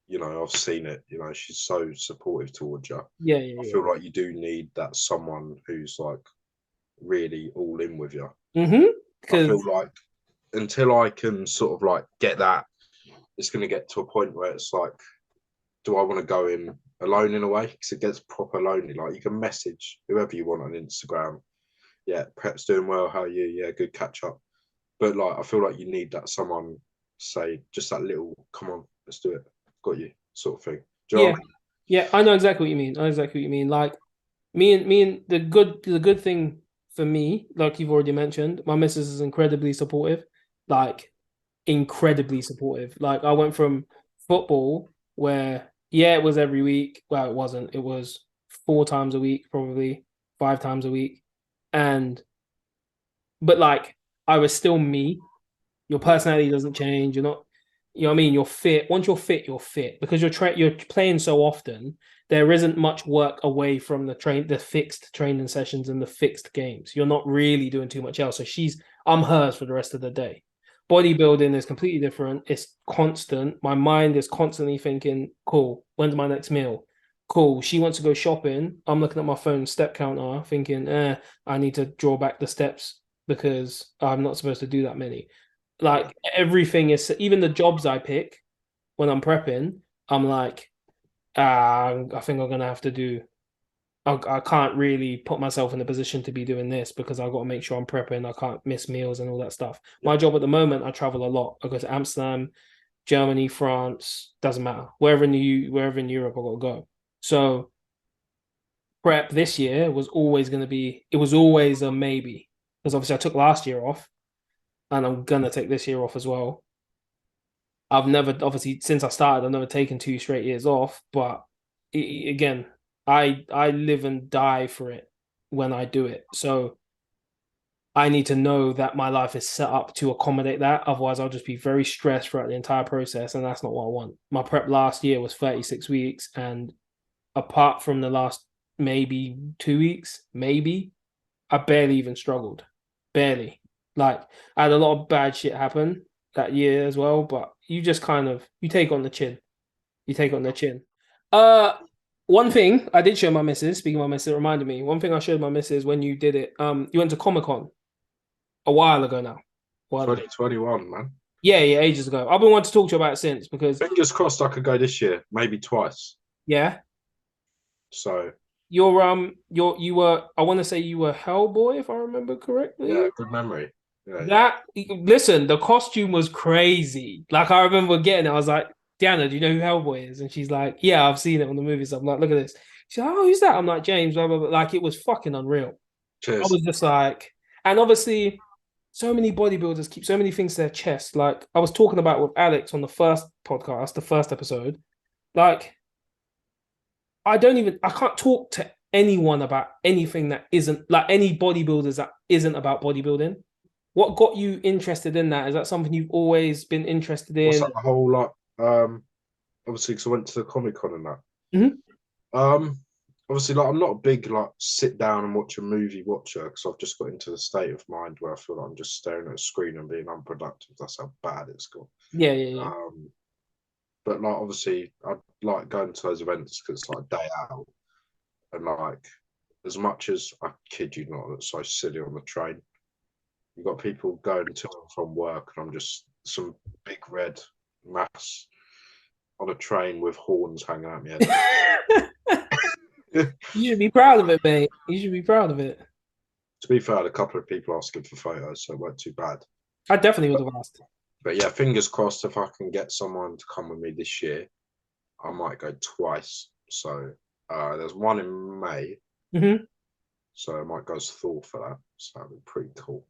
you know, I've seen it. You know, she's so supportive towards you. yeah, I yeah, feel like you do need that someone who's like really all in with you. yeah. I feel Because like until I can sort of like get that, it's going to get to a point where it's like, do I want to go in alone in a way? Because it gets proper lonely. Like you can message whoever you want on Instagram. Yeah, prep's doing well. How are you? Yeah, good catch up. But like, I feel like you need that someone say just that little, come on, let's do it. Got you, sort of thing. Do you know yeah, what I mean? yeah, I know exactly what you mean. I know exactly what you mean. Like me and the good thing for me, like you've already mentioned, my missus is incredibly supportive. Like incredibly supportive. Like I went from football where yeah, it was every week. Well, it wasn't. It was 4 times a week, probably 5 times a week. And but like I was still me. Your personality doesn't change. You're not, you know what I mean? You're fit. Once you're fit because you're playing so often. There isn't much work away from the fixed training sessions and the fixed games. You're not really doing too much else. So I'm hers for the rest of the day. Bodybuilding is completely different. It's constant. My mind is constantly thinking, cool, when's my next meal? Cool. She wants to go shopping. I'm looking at my phone step counter, thinking, I need to draw back the steps because I'm not supposed to do that many. Like everything is, even the jobs I pick when I'm prepping, I'm like, I think I'm gonna have to do I can't really put myself in a position to be doing this because I've got to make sure I'm prepping. I can't miss meals and all that stuff. Yeah. My job at the moment, I travel a lot. I go to Amsterdam, Germany, France, doesn't matter. Wherever in Europe, I got to go. So prep this year was always going to be, it was always a maybe. Because obviously I took last year off and I'm going to take this year off as well. I've never, obviously, since I started, I've never taken 2 straight years off. But again, I live and die for it when I do it. So I need to know that my life is set up to accommodate that. Otherwise, I'll just be very stressed throughout the entire process, and that's not what I want. My prep last year was 36 weeks, and apart from the last maybe 2 weeks, maybe, I barely even struggled. Barely. Like, I had a lot of bad shit happen that year as well, but you just kind of you take on the chin. You take on the chin. Uh One thing I did show my missus, speaking of my missus, it reminded me, one thing I showed my missus when you did it, you went to Comic-Con a while ago now. A while ago. 2021, man. Yeah, yeah, ages ago. I've been wanting to talk to you about it since because Fingers crossed I could go this year, maybe twice. yeah, So you were I want to say you were Hellboy if I remember correctly. yeah, good memory. Yeah, That listen, the costume was crazy. Like I remember getting it, I was like, Diana, do you know who Hellboy is? And she's like, yeah, I've seen it on the movies. I'm like, look at this. She's like, oh, who's that? I'm like, James, blah, blah, blah. Like it was fucking unreal. I cheers. was just like, and obviously, so many bodybuilders keep so many things to their chest. Like I was talking about with Alex on the first podcast, the first episode. Like, I can't talk to anyone about anything that isn't like any bodybuilders that isn't about bodybuilding. What got you interested in that? Is that something you've always been interested What's in? that the whole like obviously because I went to the Comic Con and that. Mhm. Obviously like I'm not a big like sit down and watch a movie watcher because I've just got into the state of mind where I feel like I'm just staring at a screen and being unproductive. That's how bad it's got. Yeah, yeah, yeah. But like obviously I like going to those events because it's like a day out and like as much as I kid you not, that's so silly on the train. You've got people going to and from work, and I'm just some big red mass on a train with horns hanging out my head. You should be proud of it, mate. You should be proud of it. To be fair, I had a couple of people asking for photos, so it weren't too bad. I definitely would have asked. But yeah, fingers crossed if I can get someone to come with me this year, I might go twice. So there's one in May, Mm-hmm. so I might go as Thor for that. So that'd be pretty cool.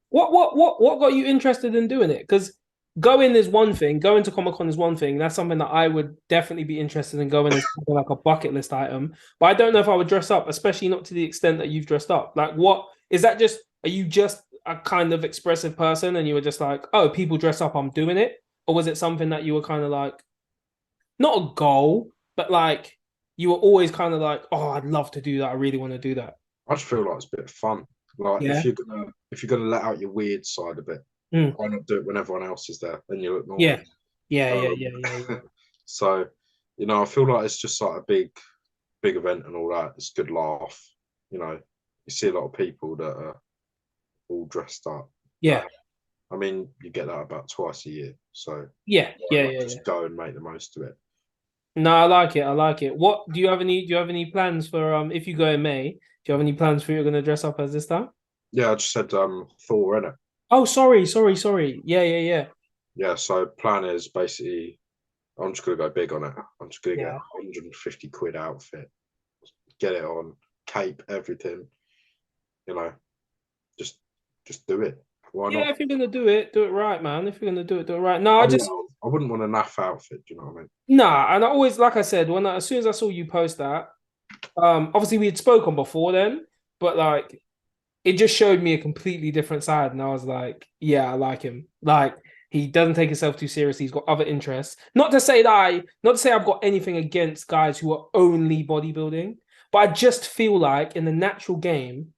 What got you interested in doing it? Because going is one thing, going to Comic Con is one thing. That's something that I would definitely be interested in going as like a bucket list item. But I don't know if I would dress up, especially not to the extent that you've dressed up. Like, what is that? Just are you just a kind of expressive person, and you were just like, oh, people dress up, I'm doing it, or was it something that you were kind of like, not a goal, but like you were always kind of like, oh, I'd love to do that. I really want to do that. I just feel like it's a bit of fun. Like Yeah. if you're gonna let out your weird side a bit, Mm. why not do it when everyone else is there? Then you look Yeah. normal. Yeah. So, you know, I feel like it's just like a big event and all that. It's a good laugh. You know, you see a lot of people that are all dressed up. Yeah. I mean, you get that about twice a year. So Yeah. just go and make the most of it. No, I like it. I like it. What do you have any? Do you have any plans for if you go in May? Do you have any plans for you're going to dress up as this time? Yeah, I just said Thor in it. Oh, sorry. Yeah. Yeah, so plan is basically I'm just gonna go big on it. I'm just gonna get Yeah. 150 quid outfit, get it on, cape, everything. You know, just do it. Why Yeah, not? if you're gonna do it right, man. If you're gonna do it right. No, I wouldn't want a naff outfit. Do you know what I mean? nah. And I always, like I said, as soon as I saw you post that, obviously we had spoken before then, but like it just showed me a completely different side, and I was like, yeah, I like him. Like he doesn't take himself too seriously. He's got other interests. Not to say I've got anything against guys who are only bodybuilding, but I just feel like in the natural game,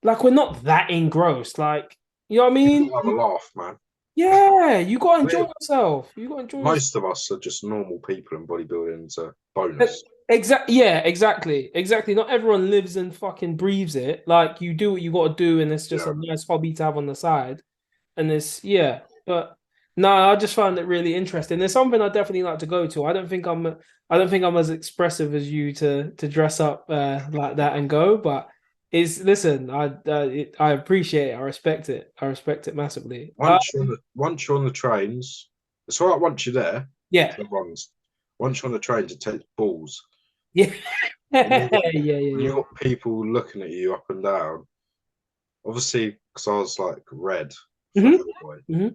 like we're not that engrossed. Like, you know what I mean? People have a laugh, man. Yeah, you gotta enjoy yourself. You gotta enjoy yourself. Most of us are just normal people, and bodybuilding's a bonus. Exactly. Not everyone lives and fucking breathes it. Like you do what you got to do, and it's just Yeah. a nice hobby to have on the side. And it's yeah, but No, I just found it really interesting. There's something I definitely like to go to. I don't think I'm as expressive as you to dress up like that and go, but it's listen, I appreciate it. I respect it. I respect it massively. Once you're on the trains, it's all right once you're there. Yeah. Everyone's once you're on the trains, it takes balls. Yeah. When you got, Yeah, yeah, when you yeah. got people looking at you up and down, obviously because I was like red for Hmm. Hellboy, Hmm.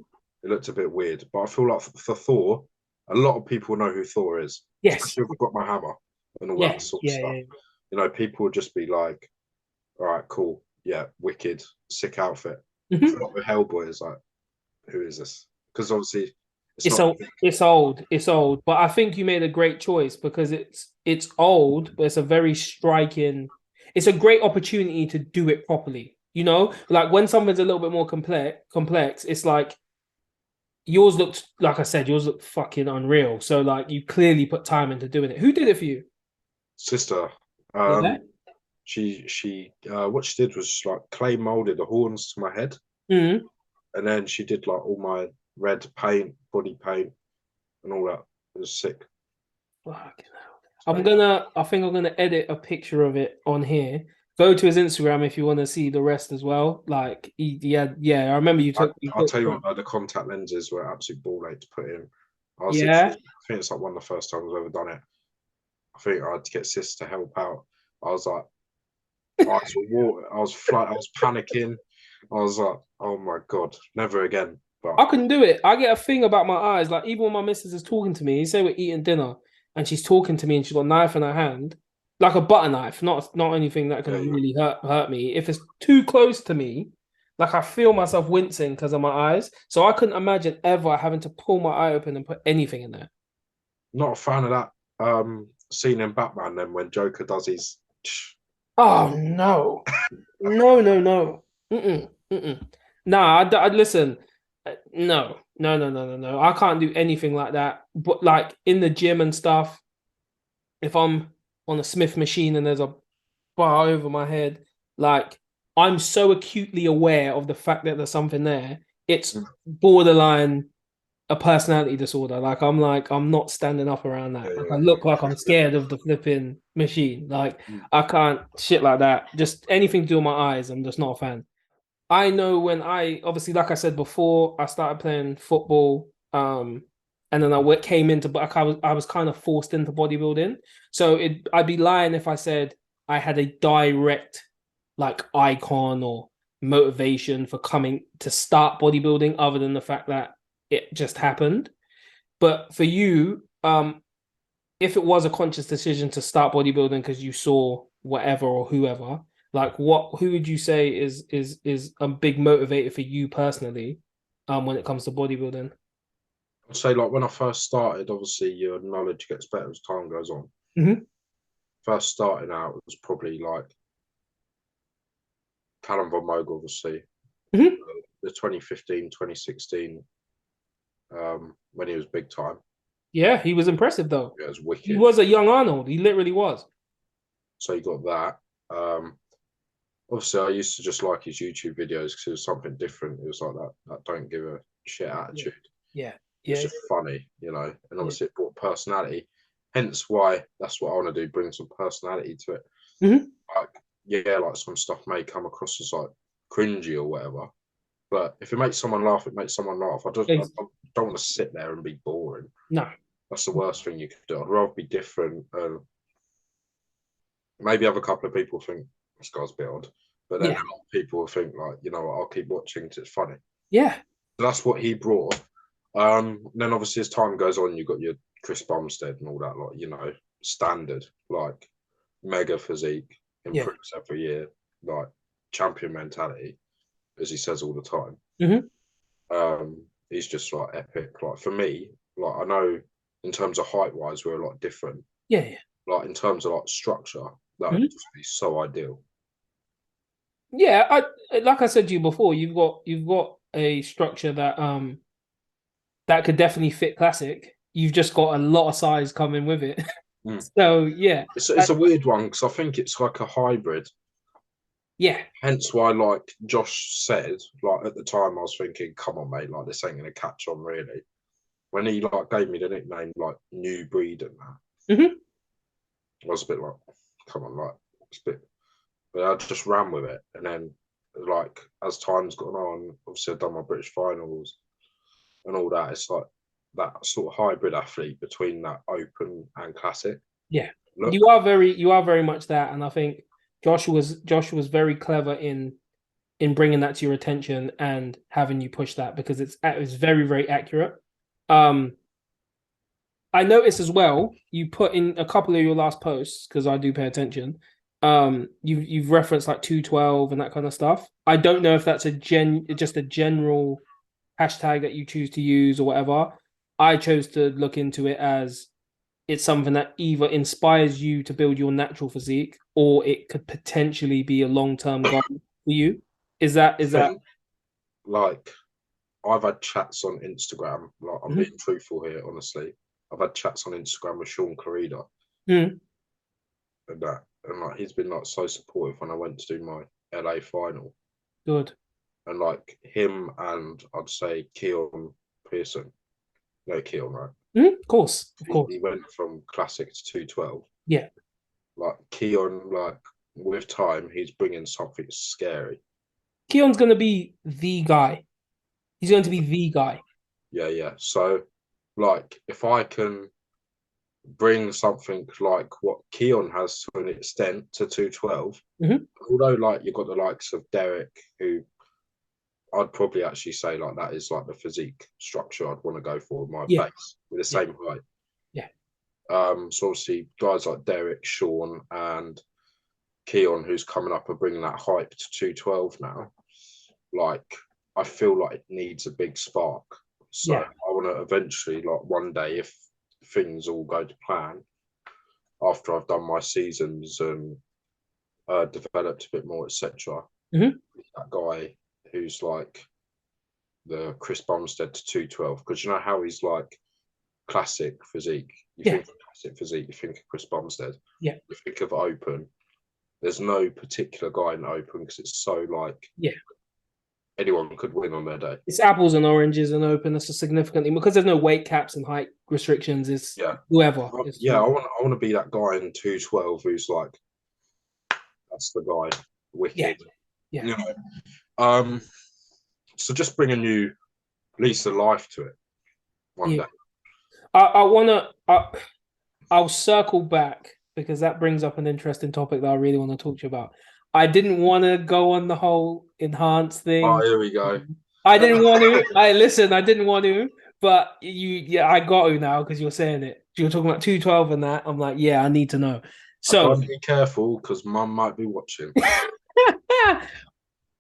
it looked a bit weird. But I feel like for Thor, a lot of people know who Thor is, Yes. especially if I've got my hammer and all Yeah. that sort of Yeah, stuff. yeah. You know, people would just be like, "All right, cool, yeah, wicked, sick outfit." I Hmm. feel like with Hellboy is like, who is this? Because obviously, it's It's not. old. It's old. It's old. But I think you made a great choice because it's old, but it's a very striking. It's a great opportunity to do it properly. You know, like when something's a little bit more complex, it's like yours looked, like I said, yours looked fucking unreal. So like you clearly put time into doing it. Who did it for you? Sister. Yeah. She what she did was just, like clay molded the horns to my head, Mm. and then she did like all my red paint, body paint, and all that. It was sick. Fucking hell. So I think I'm gonna edit a picture of it on here. Go to his Instagram if you want to see the rest as well. Like, yeah, I remember you I'll took tell you what, some. like, the contact lenses were absolute ball ache to put in. I was Yeah. literally, I think it's like one of the first times I've ever done it. I think I had to get sis to help out. I was like, eyes were water. I was panicking. I was like, oh my god, never again. But I can do it. I get a thing about my eyes. Like even when my missus is talking to me, say we're eating dinner and she's talking to me and she's got a knife in her hand, like a butter knife, not anything that yeah, can yeah. really hurt me. If it's too close to me, like I feel myself wincing because of my eyes. So I couldn't imagine ever having to pull my eye open and put anything in there. Not a fan of that scene in Batman then when Joker does his. Oh no. No, no, no. Mm-mm, mm-mm. Nah, I listen. No, no, no, no, no, no. I can't do anything like that. But like in the gym and stuff, if I'm on a Smith machine and there's a bar over my head, like I'm so acutely aware of the fact that there's something there. It's borderline a personality disorder. Like I'm not standing up around Yeah, that. Like I yeah. look like I'm scared of the flipping machine. Like Mm. I can't shit like that. Just anything to do with my eyes, I'm just not a fan. I know when I obviously, like I said before, I started playing football, and then came into, but I was kind of forced into bodybuilding. So I'd be lying if I said I had a direct like icon or motivation for coming to start bodybuilding, other than the fact that it just happened. But for you, if it was a conscious decision to start bodybuilding because you saw whatever or whoever, like who would you say is a big motivator for you personally, when it comes to bodybuilding? I'd say like when I first started, obviously your knowledge gets better as time goes on. Hmm. First starting out was probably like Callum Von Mogul, obviously, Hmm. the 2015, 2016, when he was big time. Yeah, he was impressive though. It was He wicked. was a young Arnold. He literally was. So you got that. Obviously, I used to just like his YouTube videos because it was something different. It was like that don't give a shit Yeah, attitude. yeah, It was yeah, just funny, you know, and yeah. obviously it brought personality. Hence why that's what I want to do, bring some personality to it. Hmm. Like, yeah, like some stuff may come across as like cringy or whatever. But if it makes someone laugh, it makes someone laugh. I don't want to sit there and be boring. No. That's the worst thing you could do. I'd rather be different. Maybe have a couple of people think this guy's a bit odd, but then Yeah, a lot of people think like, you know what, I'll keep watching because it's funny. yeah, So that's what he brought. Then obviously as time goes on, you've got your Chris Bumstead and all that, like, you know, standard, like mega physique, yeah. improves every year, like champion mentality, as he says all the time. Hmm. He's just like epic. Like for me, like I know in terms of height wise, we're a lot different. Yeah, yeah. Like in terms of like structure, that would Hmm. just be so ideal. Yeah, I like I said to you before, you've got a structure that could definitely fit classic. You've just got a lot of size coming with it. Mm. So yeah, It's a weird one because I think it's like a hybrid. Yeah. Hence why, like Josh said, like at the time I was thinking, come on, mate, like this ain't gonna catch on really. When he like gave me the nickname like New Breed and that, Hmm. I was a bit like, come on, like it's a bit. But I just ran with it, and then like as time's gone on, obviously I've done my British finals and all that. It's like that sort of hybrid athlete between that open and classic Yeah. look. You are very much that, and I think Josh was very clever in bringing that to your attention and having you push that because it's very very accurate. Um, I noticed as well you put in a couple of your last posts because I do pay attention. You've referenced like 212 and that kind of stuff. I don't know if that's just a general hashtag that you choose to use or whatever. I chose to look into it as it's something that either inspires you to build your natural physique or it could potentially be a long-term goal for you. Is that Thing, like I've had chats on Instagram. Like I'm Mhm. being truthful here, honestly. I've had chats on Instagram with Sean Corrida Mhm. and that, and like he's been like so supportive when I went to do my LA final, Good. and like him and I'd say Keon Pearson. No, Keon, right? Mhm. Of course, of He, course. he went from classic to 212. Yeah. Like Keon, like with time, he's bringing something scary. Keon's going to be the guy. He's going to be the guy. Yeah, yeah. So, like, if I can bring something like what Keon has to an extent to 212, Mhm. although like you've got the likes of Derek, who I'd probably actually say like that is like the physique structure I'd want to go for with my Yeah. base with the Yeah. same height. Yeah. So obviously guys like Derek, Sean, and Keon, who's coming up and bringing that hype to 212 now, like I feel like it needs a big spark. So Yeah. I want to eventually, like one day, if things all go to plan, after I've done my seasons and developed a bit more, etc. Mhm. That guy who's like the Chris Bumstead to 212, because you know how he's like classic physique. You Yeah. think of classic physique, you think of Chris Bumstead, Yeah. you think of open. There's no particular guy in open because it's so like Yeah. anyone could win on their day. It's apples and oranges and open. That's a significantly because there's no weight caps and height restrictions. It's Yeah, whoever. It's yeah. who. I want to be that guy in 212 who's like that's the guy, Yeah. wicked. Yeah. You know. So just bring a new lease of life to it one Yeah. day. I want to. I'll circle back because that brings up an interesting topic that I really want to talk to you about. I didn't want to go on the whole enhanced Oh, thing. here we go. I didn't want to. I listen. I didn't want to, but yeah, I got to now because you're saying it. You're talking about 212 and that. I'm like, yeah, I need to know. I So, gotta be careful because mum might be watching.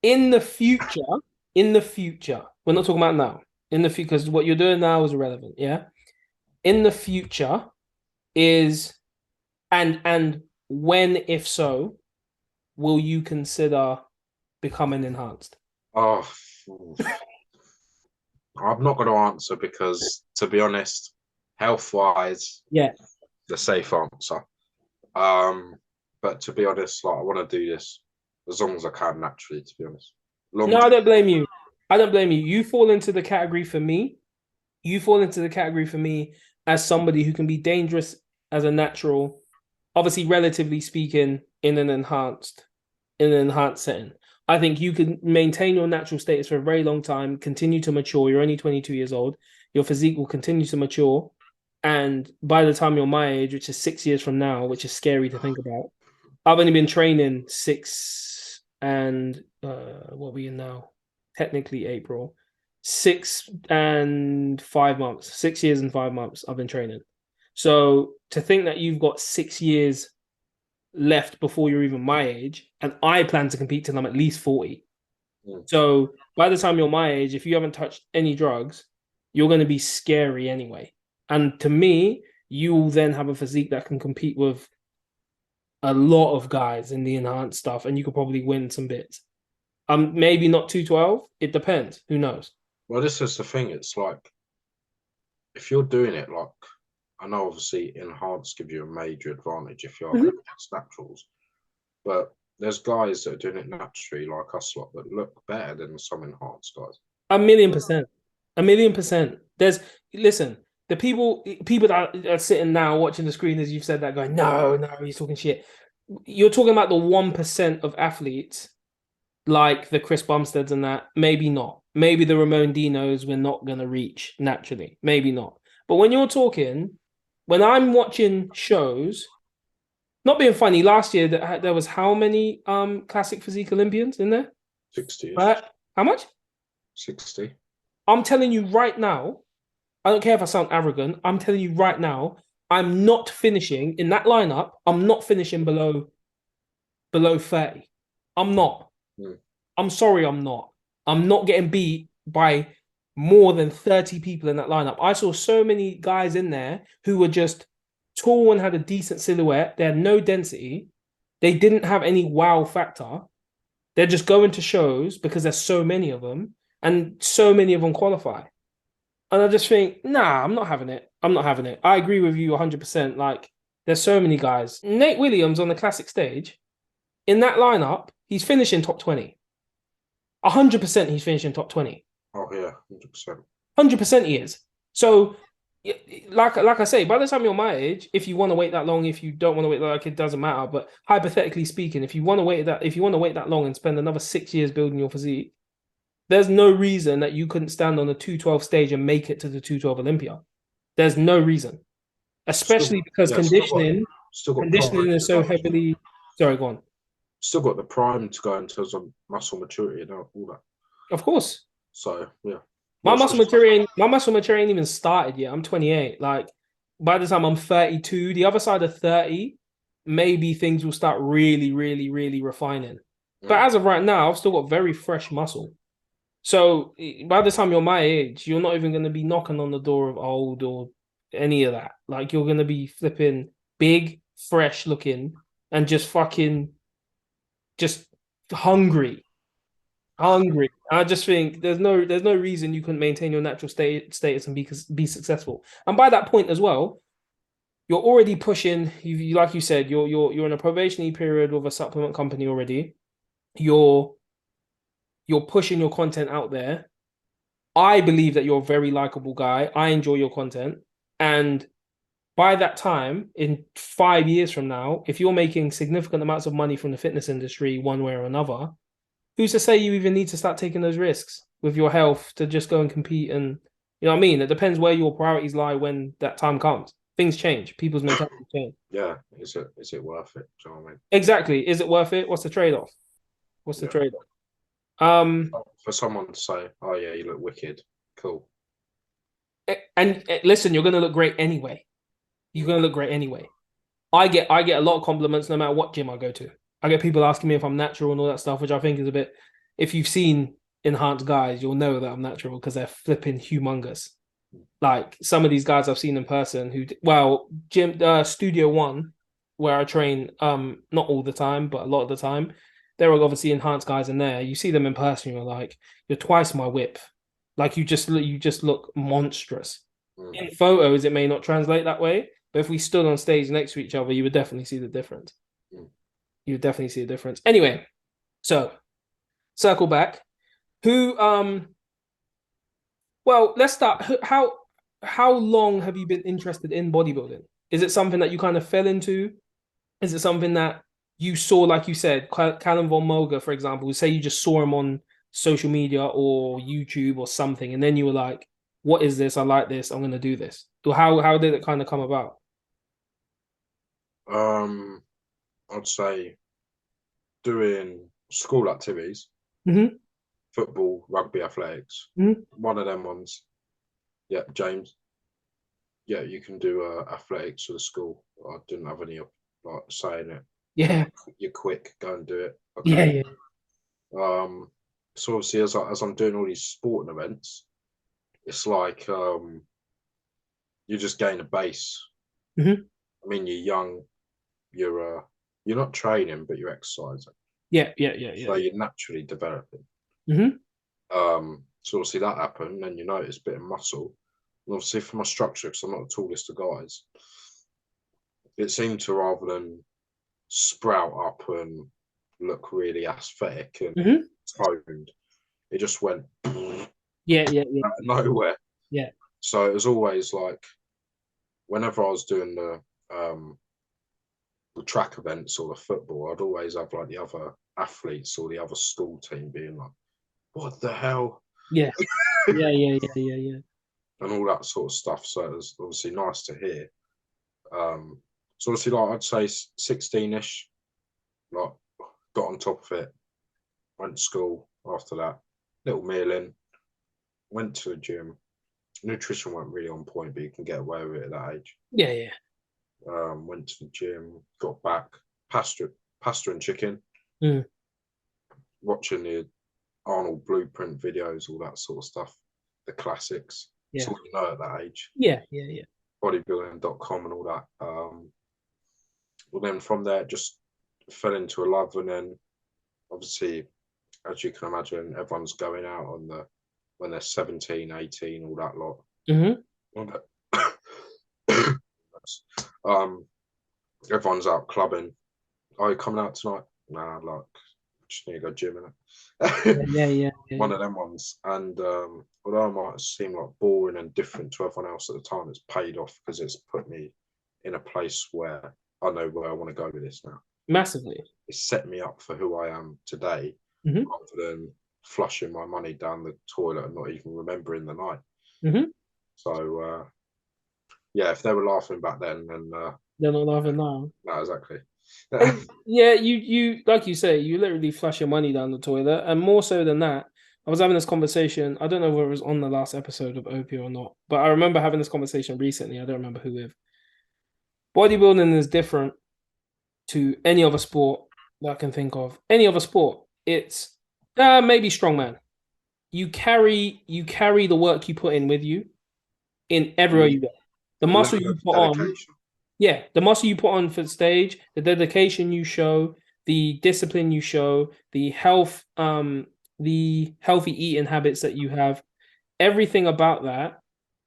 in the future, in the future, we're not talking about now. In the future, because what you're doing now is irrelevant. Yeah. In the future is and when, if so, will you consider becoming enhanced? Oh, I'm not going to answer because, to be honest, health wise, Yeah. the safe answer. Um, but to be honest, like I want to do this as long as I can naturally. To be honest, No, long. I don't blame you. I don't blame you. You fall into the category for me. You fall into the category for me as somebody who can be dangerous as a natural, obviously, relatively speaking, in an enhanced setting. I think you can maintain your natural status for a very long time, continue to mature. You're only 22 years old. Your physique will continue to mature. And by the time you're my age, which is 6 years from now, which is scary to think about, I've only been training six and what are we in now? Technically April. 6 and 5 months, 6 years and 5 months I've been training. So to think that you've got 6 years left before you're even my age, and I plan to compete till I'm at least 40. Mm. So by the time you're my age, if you haven't touched any drugs, you're going to be scary anyway. And to me, you will then have a physique that can compete with a lot of guys in the enhanced stuff, and you could probably win some bits. Maybe not 212. It depends. Who knows? Well, this is the thing. It's like if you're doing it, like I know obviously enhanced give you a major advantage if you are going Mhm. against naturals, but there's guys that are doing it naturally, like us lot, that look better than some enhanced guys. 1,000,000%. 1,000,000%. Listen, the people that are sitting now watching the screen as you've said that going, no, no, he's talking shit. You're talking about the 1% of athletes like the Chris Bumsteads and that. Maybe not. Maybe the Ramon Dinos we're not going to reach naturally. Maybe not. But when I'm watching shows, not being funny, last year there was how many classic physique Olympians in there? 60-ish. How much? 60. I'm telling you right now, I don't care if I sound arrogant. I'm telling you right now, I'm not finishing in that lineup. I'm not finishing below 30. I'm not. Mm. I'm sorry, I'm not. I'm not getting beat by more than 30 people in that lineup. I saw so many guys in there who were just tall and had a decent silhouette. They had no density. They didn't have any wow factor. They're just going to shows because there's so many of them and so many of them qualify. And I just think, nah, I'm not having it. I'm not having it. I agree with you 100%. Like, there's so many guys. Nate Williams on the classic stage, in that lineup, he's finishing top 20. 100% he's finishing top 20. Oh, yeah, 100%. 100% he is. So, like I say, by the time you're my age, if you want to wait that long, if you don't want to wait, like it doesn't matter. But hypothetically speaking, if you want to wait that long and spend another 6 years building your physique, there's no reason that you couldn't stand on the 212 stage and make it to the 212 Olympia. There's no reason, especially because conditioning is so heavily. Sorry, go on. Still got the prime to go in terms of muscle maturity and all that. Of course. So yeah, my muscle maturity ain't even started yet. I'm 28. Like by the time I'm 32, the other side of 30, maybe things will start really, really, really refining. But as of right now, I've still got very fresh muscle. So by the time you're my age, you're not even going to be knocking on the door of old or any of that. Like you're going to be flipping big, fresh looking, and just fucking just hungry. I just think there's no reason you couldn't maintain your natural status and be successful. And by that point as well, you're already pushing. You like you said, you're in a probationary period with a supplement company already. You're pushing your content out there. I believe that you're a very likable guy. I enjoy your content. And by that time, in 5 years from now, if you're making significant amounts of money from the fitness industry one way or another, who's to say you even need to start taking those risks with your health to just go and compete? And you know what I mean? It depends where your priorities lie when that time comes. Things change. People's mentality change. Yeah. Is it worth it? Do you know what I mean? Exactly. Is it worth it? What's the trade-off? What's the trade-off? For someone to say, "Oh yeah, you look wicked," cool. And listen, you're gonna look great anyway. You're gonna look great anyway. I get a lot of compliments no matter what gym I go to. I get people asking me if I'm natural and all that stuff, which I think is a bit. If you've seen enhanced guys, you'll know that I'm natural because they're flipping humongous. Like some of these guys I've seen in person Studio One, where I train, not all the time, but a lot of the time, there are obviously enhanced guys in there. You see them in person, you're like, you're twice my width. Like you just look monstrous. In photos, it may not translate that way, but if we stood on stage next to each other, you would definitely see the difference. You would definitely see a difference. Anyway, so circle back. Well, let's start. How long have you been interested in bodybuilding? Is it something that you kind of fell into? Is it something that you saw, like you said, Callum von Moger, for example, say you just saw him on social media or YouTube or something, and then you were like, what is this? I like this. I'm going to do this. Or how did it kind of come about? I'd say doing school activities, football, rugby, athletics. One of them ones. Yeah, James. Yeah, you can do athletics for the school. I didn't have any like saying it. Yeah, you're quick. Go and do it. Okay. Yeah. So obviously, as I'm doing all these sporting events, it's like you just gain a base. I mean, you're young. You're not training, but you're exercising. Yeah. So you're naturally developing. So obviously that happened, and you notice a bit of muscle. And obviously for my structure, because I'm not the tallest of guys, it seemed to rather than sprout up and look really aesthetic and Hmm. toned. It just went Yeah, out of nowhere. yeah. So it was always like whenever I was doing the track events or the football, I'd always have like the other athletes or the other school team being like, "What the hell?" Yeah, yeah. and all that sort of stuff. So it was obviously nice to hear. So obviously, like I'd say 16-ish, like got on top of it, went to school after that, little meal in, went to the gym. Nutrition weren't really on point, but you can get away with it at that age. Yeah. Went to the gym, got back, pasta and chicken, Mm. watching the Arnold Blueprint videos, all that sort of stuff, the classics. It's Yeah. all you know at that age. Yeah. Bodybuilding.com and all that. Well, then from there, just fell into a love, and then obviously, as you can imagine, everyone's going out on the when they're 17, 18, all that lot. Hmm. Everyone's out clubbing. Are you coming out tonight? Nah, like just need to go gym in Yeah. One of them ones. And although it might seem like boring and different to everyone else at the time, it's paid off because it's put me in a place where I know where I want to go with this now. Massively. It's set me up for who I am today, Hmm. rather than flushing my money down the toilet and not even remembering the night. Hmm. So yeah, if they were laughing back then They're not laughing now. no, exactly. Yeah, you like you say, you literally flush your money down the toilet, and more so than that, I was having this conversation. I don't know whether it was on the last episode of OP or not, but I remember having this conversation recently. I don't remember who with. Bodybuilding is different to any other sport that I can think of. Any other sport, it's maybe strongman. You carry the work you put in with you in everywhere you go. The A muscle level you of put on, dedication. yeah, the muscle you put on for the stage, the dedication you show, the discipline you show, the healthy eating habits that you have, everything about that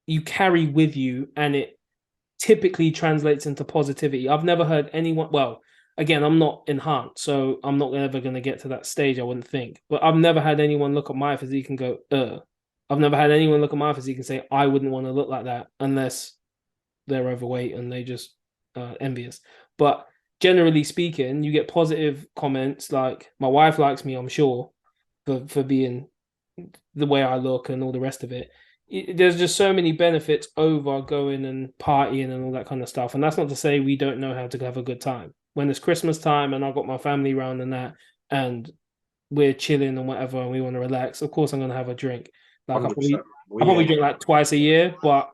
you carry with you, and it typically translates into positivity. I've never heard anyone, well, again, I'm not enhanced, so I'm not ever going to get to that stage, I wouldn't think. But I've never had anyone look at my physique and go, ugh. I've never had anyone look at my physique and say, I wouldn't want to look like that unless they're overweight and they just envious. But generally speaking, you get positive comments like, my wife likes me, I'm sure, for being the way I look and all the rest of it. There's just so many benefits over going and partying and all that kind of stuff. And that's not to say we don't know how to have a good time. When it's Christmas time and I've got my family around and that, and we're chilling and whatever, and we want to relax, of course I'm gonna have a drink. Like I 100%. probably, I probably drink like twice a year, but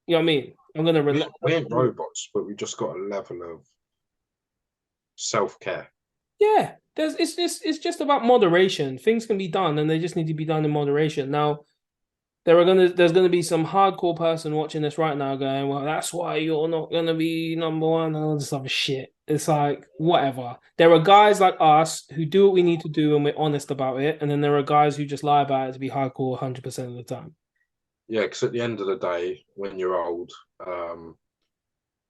you know what I mean. I'm gonna relax. We ain't robots, but we just got a level of self-care. Yeah, it's just about moderation. Things can be done, and they just need to be done in moderation. Now, there's gonna be some hardcore person watching this right now going, well, that's why you're not gonna be number one and all this other shit. It's like, whatever. There are guys like us who do what we need to do and we're honest about it, and then there are guys who just lie about it to be hardcore 100% of the time. Yeah, because at the end of the day, when you're old,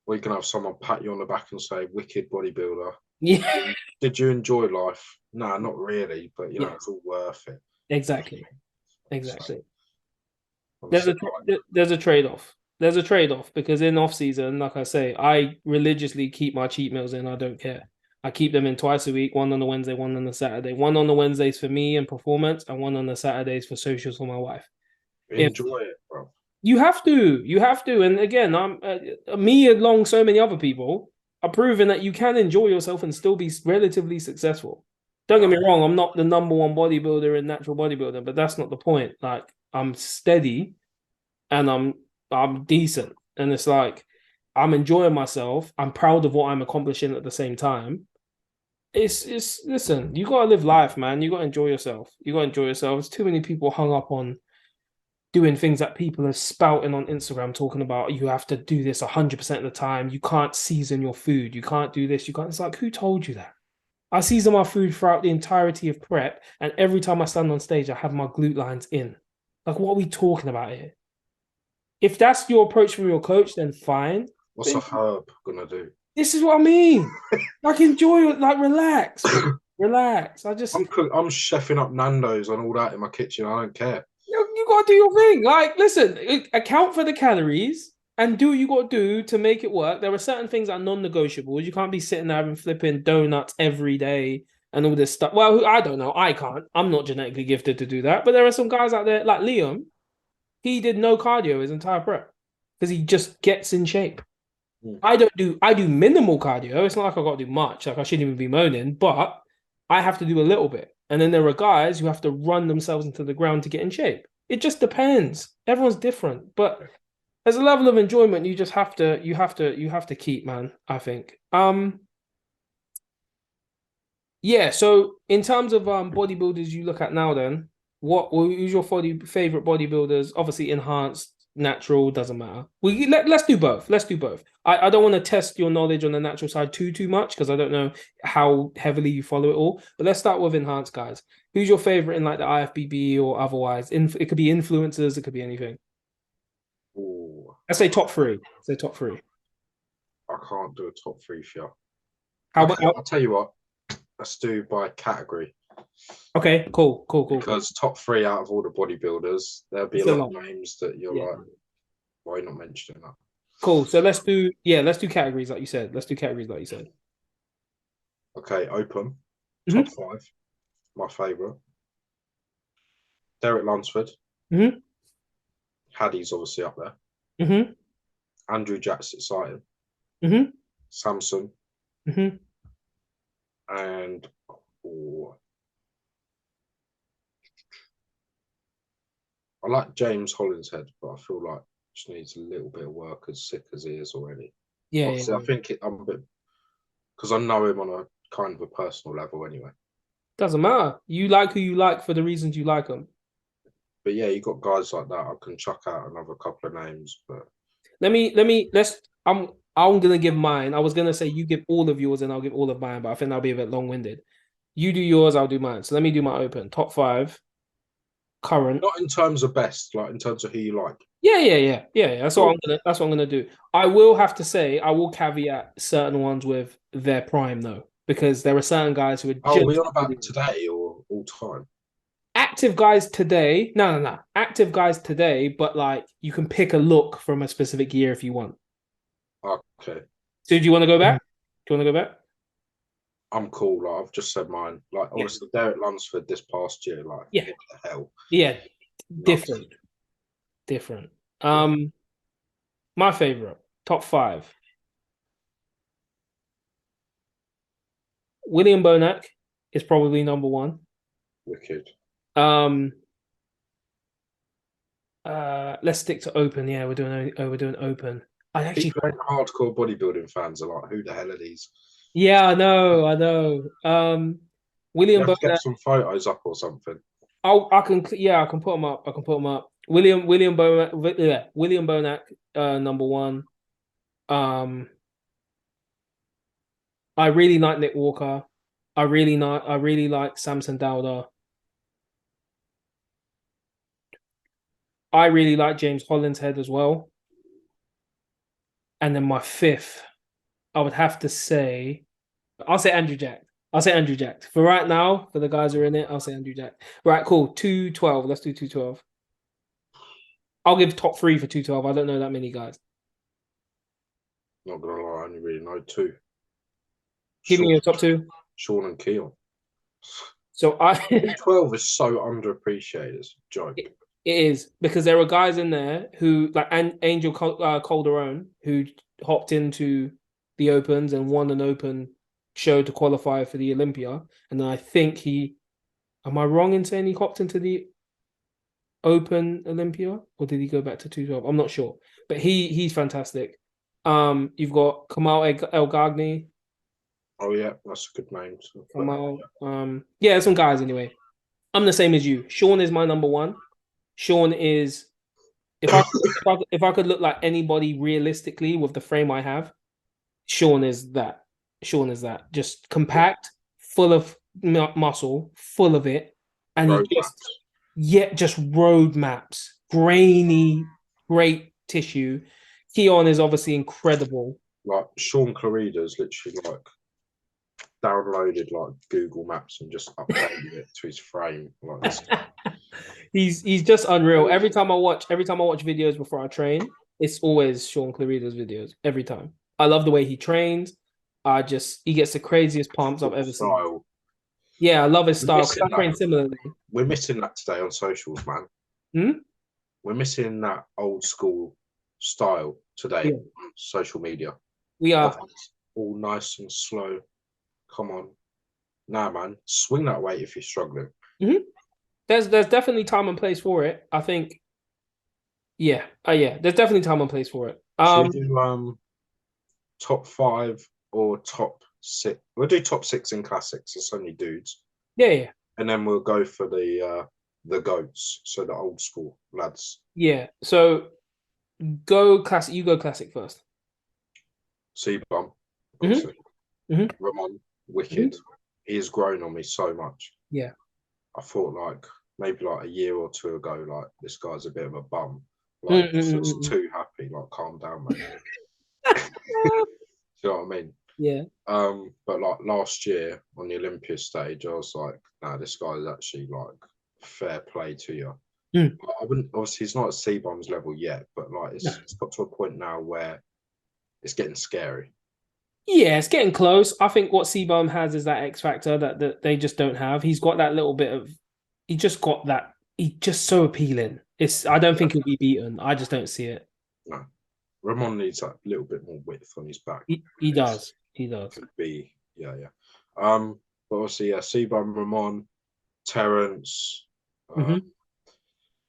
we can have someone pat you on the back and say, "Wicked bodybuilder." Yeah, Did you enjoy life? No, not really, but you know, yeah, it's all worth it. exactly, So, exactly. There's obviously, a there's a trade-off. There's a trade-off because in off season, like I say, I religiously keep my cheat meals in. I don't care. I keep them in twice a week, one on the Wednesday, one on the Saturday. One on the Wednesdays for me and performance, and one on the Saturdays for socials for my wife. If enjoy it, bro. you have to, and again, I'm me along so many other people are proving that you can enjoy yourself and still be relatively successful. Don't get me wrong, I'm not the number one bodybuilder in natural bodybuilding, but that's not the point. Like I'm steady and I'm decent. And it's like I'm enjoying myself. I'm proud of what I'm accomplishing at the same time. It's listen, you gotta live life, man. You gotta enjoy yourself. You gotta enjoy yourself. There's too many people hung up on doing things that people are spouting on Instagram talking about you have to do this 100% of the time. You can't season your food. You can't do this. You can't. It's like, who told you that? I season my food throughout the entirety of prep, and every time I stand on stage, I have my glute lines in. Like, what are we talking about here? If that's your approach from your coach, then fine. What's But a herb gonna do? this is what I mean. Like, enjoy it, like, relax. Relax. I'm chefing up Nando's and all that in my kitchen. I don't care. You gotta do your thing. Like, listen, account for the calories and do what you gotta do to make it work. There are certain things that are non-negotiables. You can't be sitting there and flipping donuts every day and all this stuff. Well, I don't know. I can't. I'm not genetically gifted to do that. But there are some guys out there, like Liam. He did no cardio his entire prep because he just gets in shape. Mm. I do minimal cardio. It's not like I got to do much. Like I shouldn't even be moaning, but I have to do a little bit. And then there are guys who have to run themselves into the ground to get in shape. It just depends. Everyone's different, but there's a level of enjoyment you just have to keep, man, I think. Yeah, so in terms of bodybuilders you look at now then, who's your favorite bodybuilders? Obviously enhanced, natural, doesn't matter. Let's do both. Let's do both. I don't want to test your knowledge on the natural side too much because I don't know how heavily you follow it all. But let's start with enhanced guys. Who's your favorite in like the IFBB or otherwise? It could be influencers, it could be anything. Ooh, Let's say top three. Say top three. I can't do a top three for you. How Okay, about I'll tell you what. Let's do by category. okay, cool. Because top three out of all the bodybuilders, there'll be It's a a lot lot. of names that you're like, why are you not mentioning that? Cool. So let's do categories like you said. Let's do categories like you said. Okay, open. Mhm. Top five. My favourite. Derek Lunsford. Mm-hmm. Hattie's obviously up there. Mm-hmm. Andrew Jack's exciting. Mm-hmm. Samson. Mm-hmm. And I like James Hollinshead, but I feel like just needs a little bit of work as sick as he is already. Yeah, Obviously, yeah. I think I'm a bit because I know him on a kind of a personal level anyway. Doesn't matter. You like who you like for the reasons you like them. But yeah, you got guys like that. I can chuck out another couple of names, but Let's I'm gonna give mine. I was gonna say you give all of yours and I'll give all of mine, but I think that'll be a bit long-winded. You do yours, I'll do mine. So let me do my open. Top five, current. not in terms of best, like in terms of who you like. Yeah. Cool. That's what I'm gonna do. I will have to say, I will caveat certain ones with their prime though, because there are certain guys who are Oh, are just we on about today or all time? active guys today. No. Active guys today, but like you can pick a look from a specific year if you want. Okay. So do you want to go back? Do you want to go back? I'm cool. Like, I've just said mine. Like, Yeah. obviously, Derek Lunsford this past year, like, Yeah. what the hell? Yeah. Nuts. Different. Different. Yeah. My favorite, top five. William Bonac is probably number one. Wicked. Um, let's stick to open. Yeah, we're doing open. I actually, People ain't hardcore bodybuilding fans are like, who the hell are these? yeah, I know. You William have to get Bonac. some photos up or something. I can, yeah, I can put them up. I can put them up. William Bonac, yeah, William Bonac, number one. Um, I really like Nick Walker. I really like Samson Dowder. I really like James Hollinshead as well. And then my fifth, I would have to say, I'll say Andrew Jack. I'll say Andrew Jack. For right now, for the guys who are in it, I'll say Andrew Jack. Right, cool. 212. Let's do 212. I'll give top three for 212. I don't know that many guys. Not gonna lie, I only really know two. Give me Sean, your top two. Sean and Keon. So I 12 is so underappreciated. It's a joke. it is because there are guys in there who like Angel Calderon who hopped into the opens and won an open show to qualify for the Olympia. And then I think am I wrong in saying he hopped into the Open Olympia or did he go back to 212? I'm not sure, but he's fantastic. You've got Kamal El Gagni. Oh yeah, that's a good name. Kamal. Yeah, some guys anyway. I'm the same as you. Sean is my number one. Sean is if I could look like anybody realistically with the frame I have, Sean is that. Sean is that. Just compact, full of muscle, full of it, and he just road maps, grainy, great tissue. Keon is obviously incredible. Like Sean Clarida is literally like downloaded like Google Maps and just updated it to his frame like this. He's just unreal. Every time I watch videos before I train, it's always Sean Clarido's videos. Every time. I love the way he trains. He gets the craziest pumps I've ever seen. Yeah, I love his style because I train similarly. We're missing that today on socials, man. Hmm? We're missing that old school style today on social media. We are all nice and slow. Come on. Nah, man. Swing that weight if you're struggling. Mm-hmm. There's definitely time and place for it. I think. Yeah. There's definitely time and place for it. Should we do top 5 or top 6? We'll do top 6 in classics. There's so many dudes. Yeah. And then we'll go for the goats, so the old school lads. Yeah. So go classic. You go classic first. C-Bum, obviously. Mm-hmm. Ramon, wicked. Mm-hmm. He has grown on me so much. Yeah. I thought like maybe like a year or two ago, like this guy's a bit of a bum. Like just too happy. Like calm down, mate. Do you know what I mean? Yeah. But like last year on the Olympia stage, I was like, nah, this guy is actually like fair play to you. I wouldn't, obviously he's not at C-Bum's level yet, but like it's got to a point now where it's getting scary. Yeah, it's getting close. I think what C-Bum has is that X factor that they just don't have. He's got that little bit of, he's just so appealing. I don't think he'll be beaten. I just don't see it. No. Ramon needs that little bit more width on his back. He does. He does. Could be, yeah. But obviously, yeah, C-Bum, Ramon, Terence,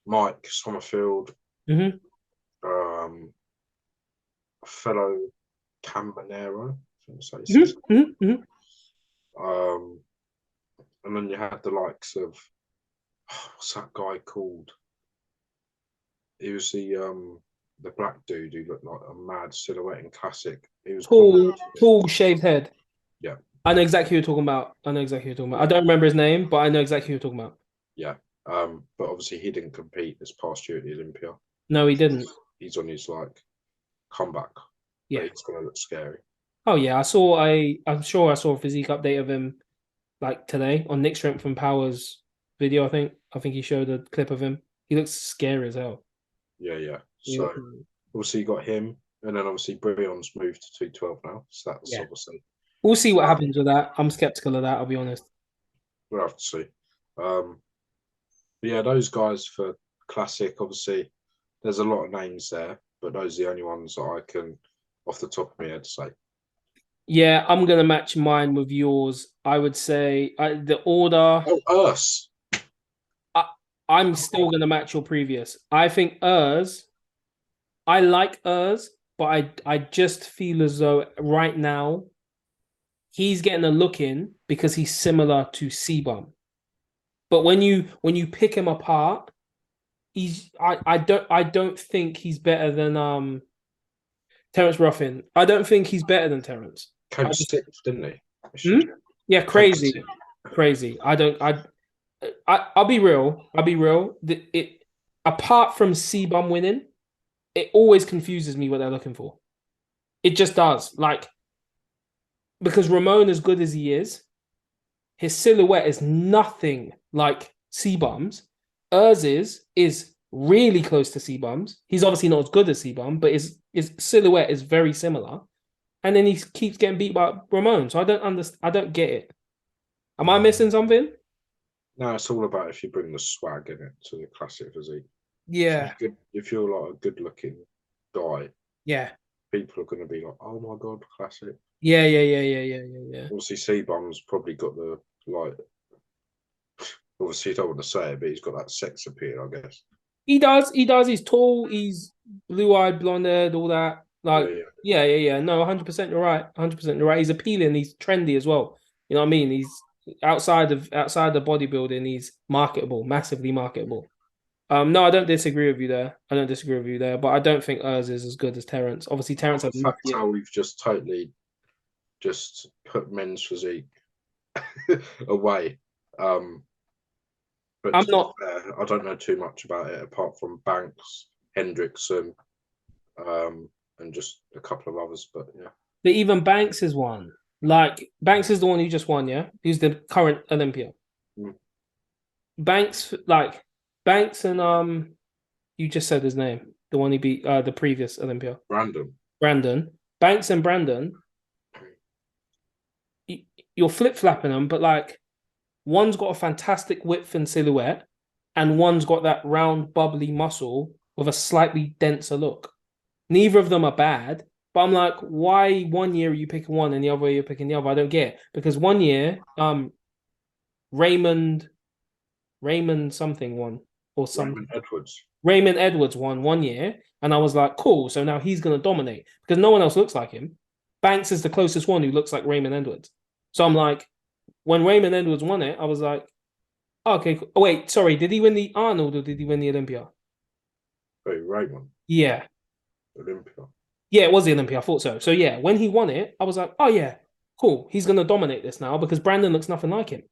Mike Sommerfield, fellow Cambanero. And then you had the likes of what's that guy called? He was the black dude who looked like a mad silhouette in classic. He was tall, shaved head. Yeah. I know exactly who you're talking about. I don't remember his name, but I know exactly who you're talking about. Yeah. But obviously he didn't compete this past year at the Olympia. No, he didn't. He's on his like comeback. Yeah. It's gonna look scary. Oh yeah, I'm sure I saw a physique update of him like today on Nick Strength and Power's video. I think he showed a clip of him. He looks scary as hell. Yeah. So obviously you got him, and then obviously Brion's moved to 212 now. So that's obviously we'll see what happens with that. I'm skeptical of that, I'll be honest. We'll have to see. But yeah, those guys for classic, obviously there's a lot of names there, but those are the only ones that I can off the top of my head say. Yeah, I'm gonna match mine with yours. I would say the order. Oh, Urs. I'm still gonna match your previous. I think Urs. I like Urs, but I just feel as though right now he's getting a look in because he's similar to C-Bum. But when you pick him apart, I don't think he's better than Terence Ruffin. I don't think he's better than Terence. Came sixth, didn't he? Yeah, crazy. I'll be real. Apart from C-Bum winning, it always confuses me what they're looking for. It just does. Like, because Ramon, as good as he is, his silhouette is nothing like C-Bum's. Urs is really close to C-Bum's. He's obviously not as good as C-Bum, but his silhouette is very similar. And then he keeps getting beat by Ramon. So I don't understand. I don't get it. Am I missing something? No, it's all about if you bring the swag in it to the classic physique. Yeah. If you're like a good-looking guy, yeah, people are going to be like, "Oh my god, classic." Yeah. Obviously, C-Bum's probably got the like. Obviously, you don't want to say it, but he's got that sex appeal, I guess. He does. He's tall. He's blue-eyed, blonde-haired, all that. Like, yeah. No, 100%. You're right. 100%. You're right. He's appealing. He's trendy as well. You know what I mean? He's outside of bodybuilding. He's marketable, massively marketable. No, I don't disagree with you there. But I don't think Urs is as good as Terence. Obviously, Terence has how we've just totally just put men's physique away. But I'm not. I don't know too much about it apart from Banks, Hendrickson, and just a couple of others. But yeah, But even Banks is one. Like Banks is the one who just won, yeah? He's the current Olympia. Mm. Banks, Banks and you just said his name. The one he beat the previous Olympia. Random. Brandon. Banks and Brandon, you're flip-flapping them, but like one's got a fantastic width and silhouette, and one's got that round, bubbly muscle with a slightly denser look. Neither of them are bad, but I'm like, why one year are you picking one and the other year you're picking the other? I don't get it. Because one year, Raymond something won or something. Raymond Edwards. Raymond Edwards won one year, and I was like, cool. So now he's gonna dominate because no one else looks like him. Banks is the closest one who looks like Raymond Edwards. So I'm like, when Raymond Edwards won it, I was like, oh, okay, cool. Oh, wait, sorry, did he win the Arnold or did he win the Olympia? Hey, Raymond. Yeah. Olympia. Yeah, it was the Olympia. I thought so. So yeah, when he won it, I was like, oh yeah, cool. He's gonna dominate this now because Brandon looks nothing like him.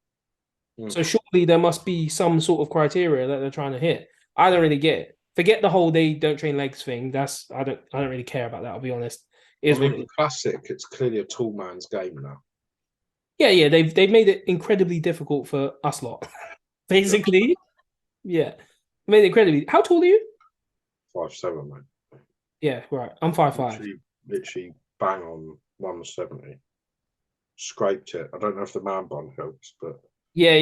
So surely there must be some sort of criteria that they're trying to hit. I don't really get it. Forget the whole they don't train legs thing. That's I don't really care about that, I'll be honest. I mean, the classic, it's clearly a tall man's game now. Yeah, they've made it incredibly difficult for us lot. Basically. Yeah. Made it incredibly. How tall are you? 5'7", mate. Yeah, right. I'm 5'5". Literally bang on 170. Scraped it. I don't know if the man bun helps, but Yeah.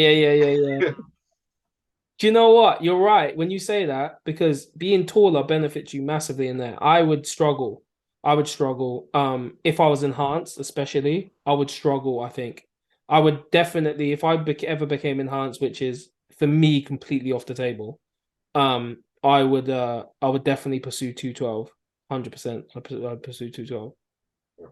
Do you know what? You're right when you say that because being taller benefits you massively in there. I would struggle. If I was enhanced, especially, I would struggle, I think. I would definitely, if I ever became enhanced, which is for me completely off the table, I would definitely pursue 212. 100%. I'd pursue 212. Yeah.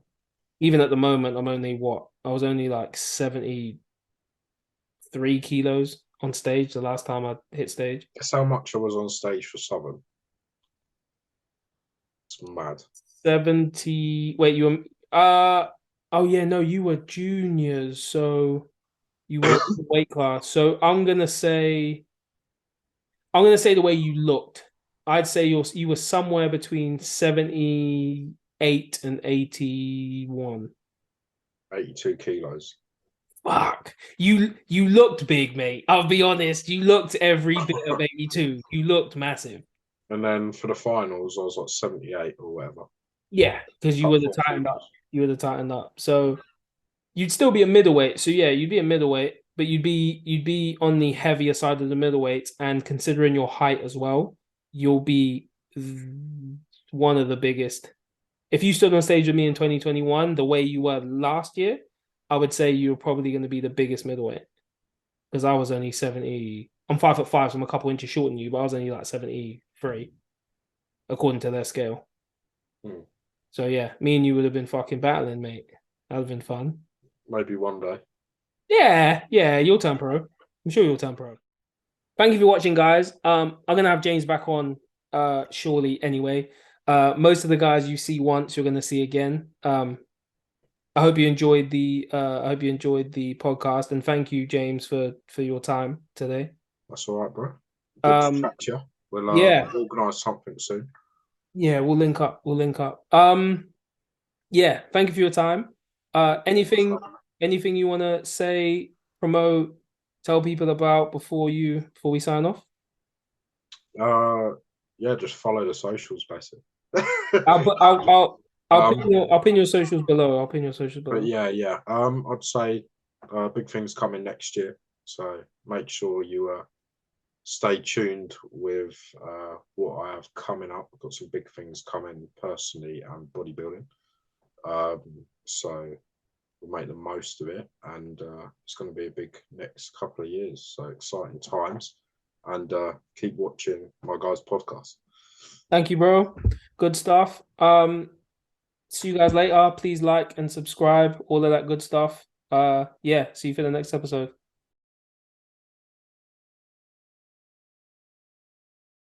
Even at the moment, I'm only what? I was only like 73 kilos on stage the last time I hit stage. Guess how much I was on stage for Southern? It's mad. 70. Wait, you were oh yeah, no, you were juniors, so you weren't in the weight class. So I'm gonna say the way you looked. I'd say you were somewhere between 78 and 81. 82 kilos. Fuck. You looked big, mate. I'll be honest. You looked every bit of 82. You looked massive. And then for the finals, I was like 78 or whatever. Yeah, because you would have tightened up. You would have tightened up. So you'd still be a middleweight. So yeah, you'd be a middleweight, but you'd be on the heavier side of the middleweights. And considering your height as well, you'll be one of the biggest. If you stood on stage with me in 2021, the way you were last year, I would say you're probably going to be the biggest middleweight. Because I was only 70. I'm 5'5", so I'm a couple inches shorter than you, but I was only like 73, according to their scale. So yeah, me and you would have been fucking battling, mate. That would have been fun. Maybe one day. Yeah, you'll turn pro. I'm sure you'll turn pro. Thank you for watching, guys. I'm gonna have James back on surely anyway. Most of the guys you see once, you're gonna see again. I hope you enjoyed the podcast, and thank you, James, for your time today. That's all right, bro. Good to chat to you. We'll organise something soon. Yeah, we'll link up. Yeah, thank you for your time. Anything you want to say, promote, tell people about before we sign off? Yeah, just follow the socials, basically. I'll pin your socials below. But yeah. I'd say big things coming next year. So make sure you stay tuned with what I have coming up. I've got some big things coming personally and bodybuilding. So we'll make the most of it, and it's going to be a big next couple of years. So exciting times, and keep watching my guys' podcast. Thank you, bro. Good stuff. See you guys later. Please like and subscribe, all of that good stuff. Yeah, see you for the next episode.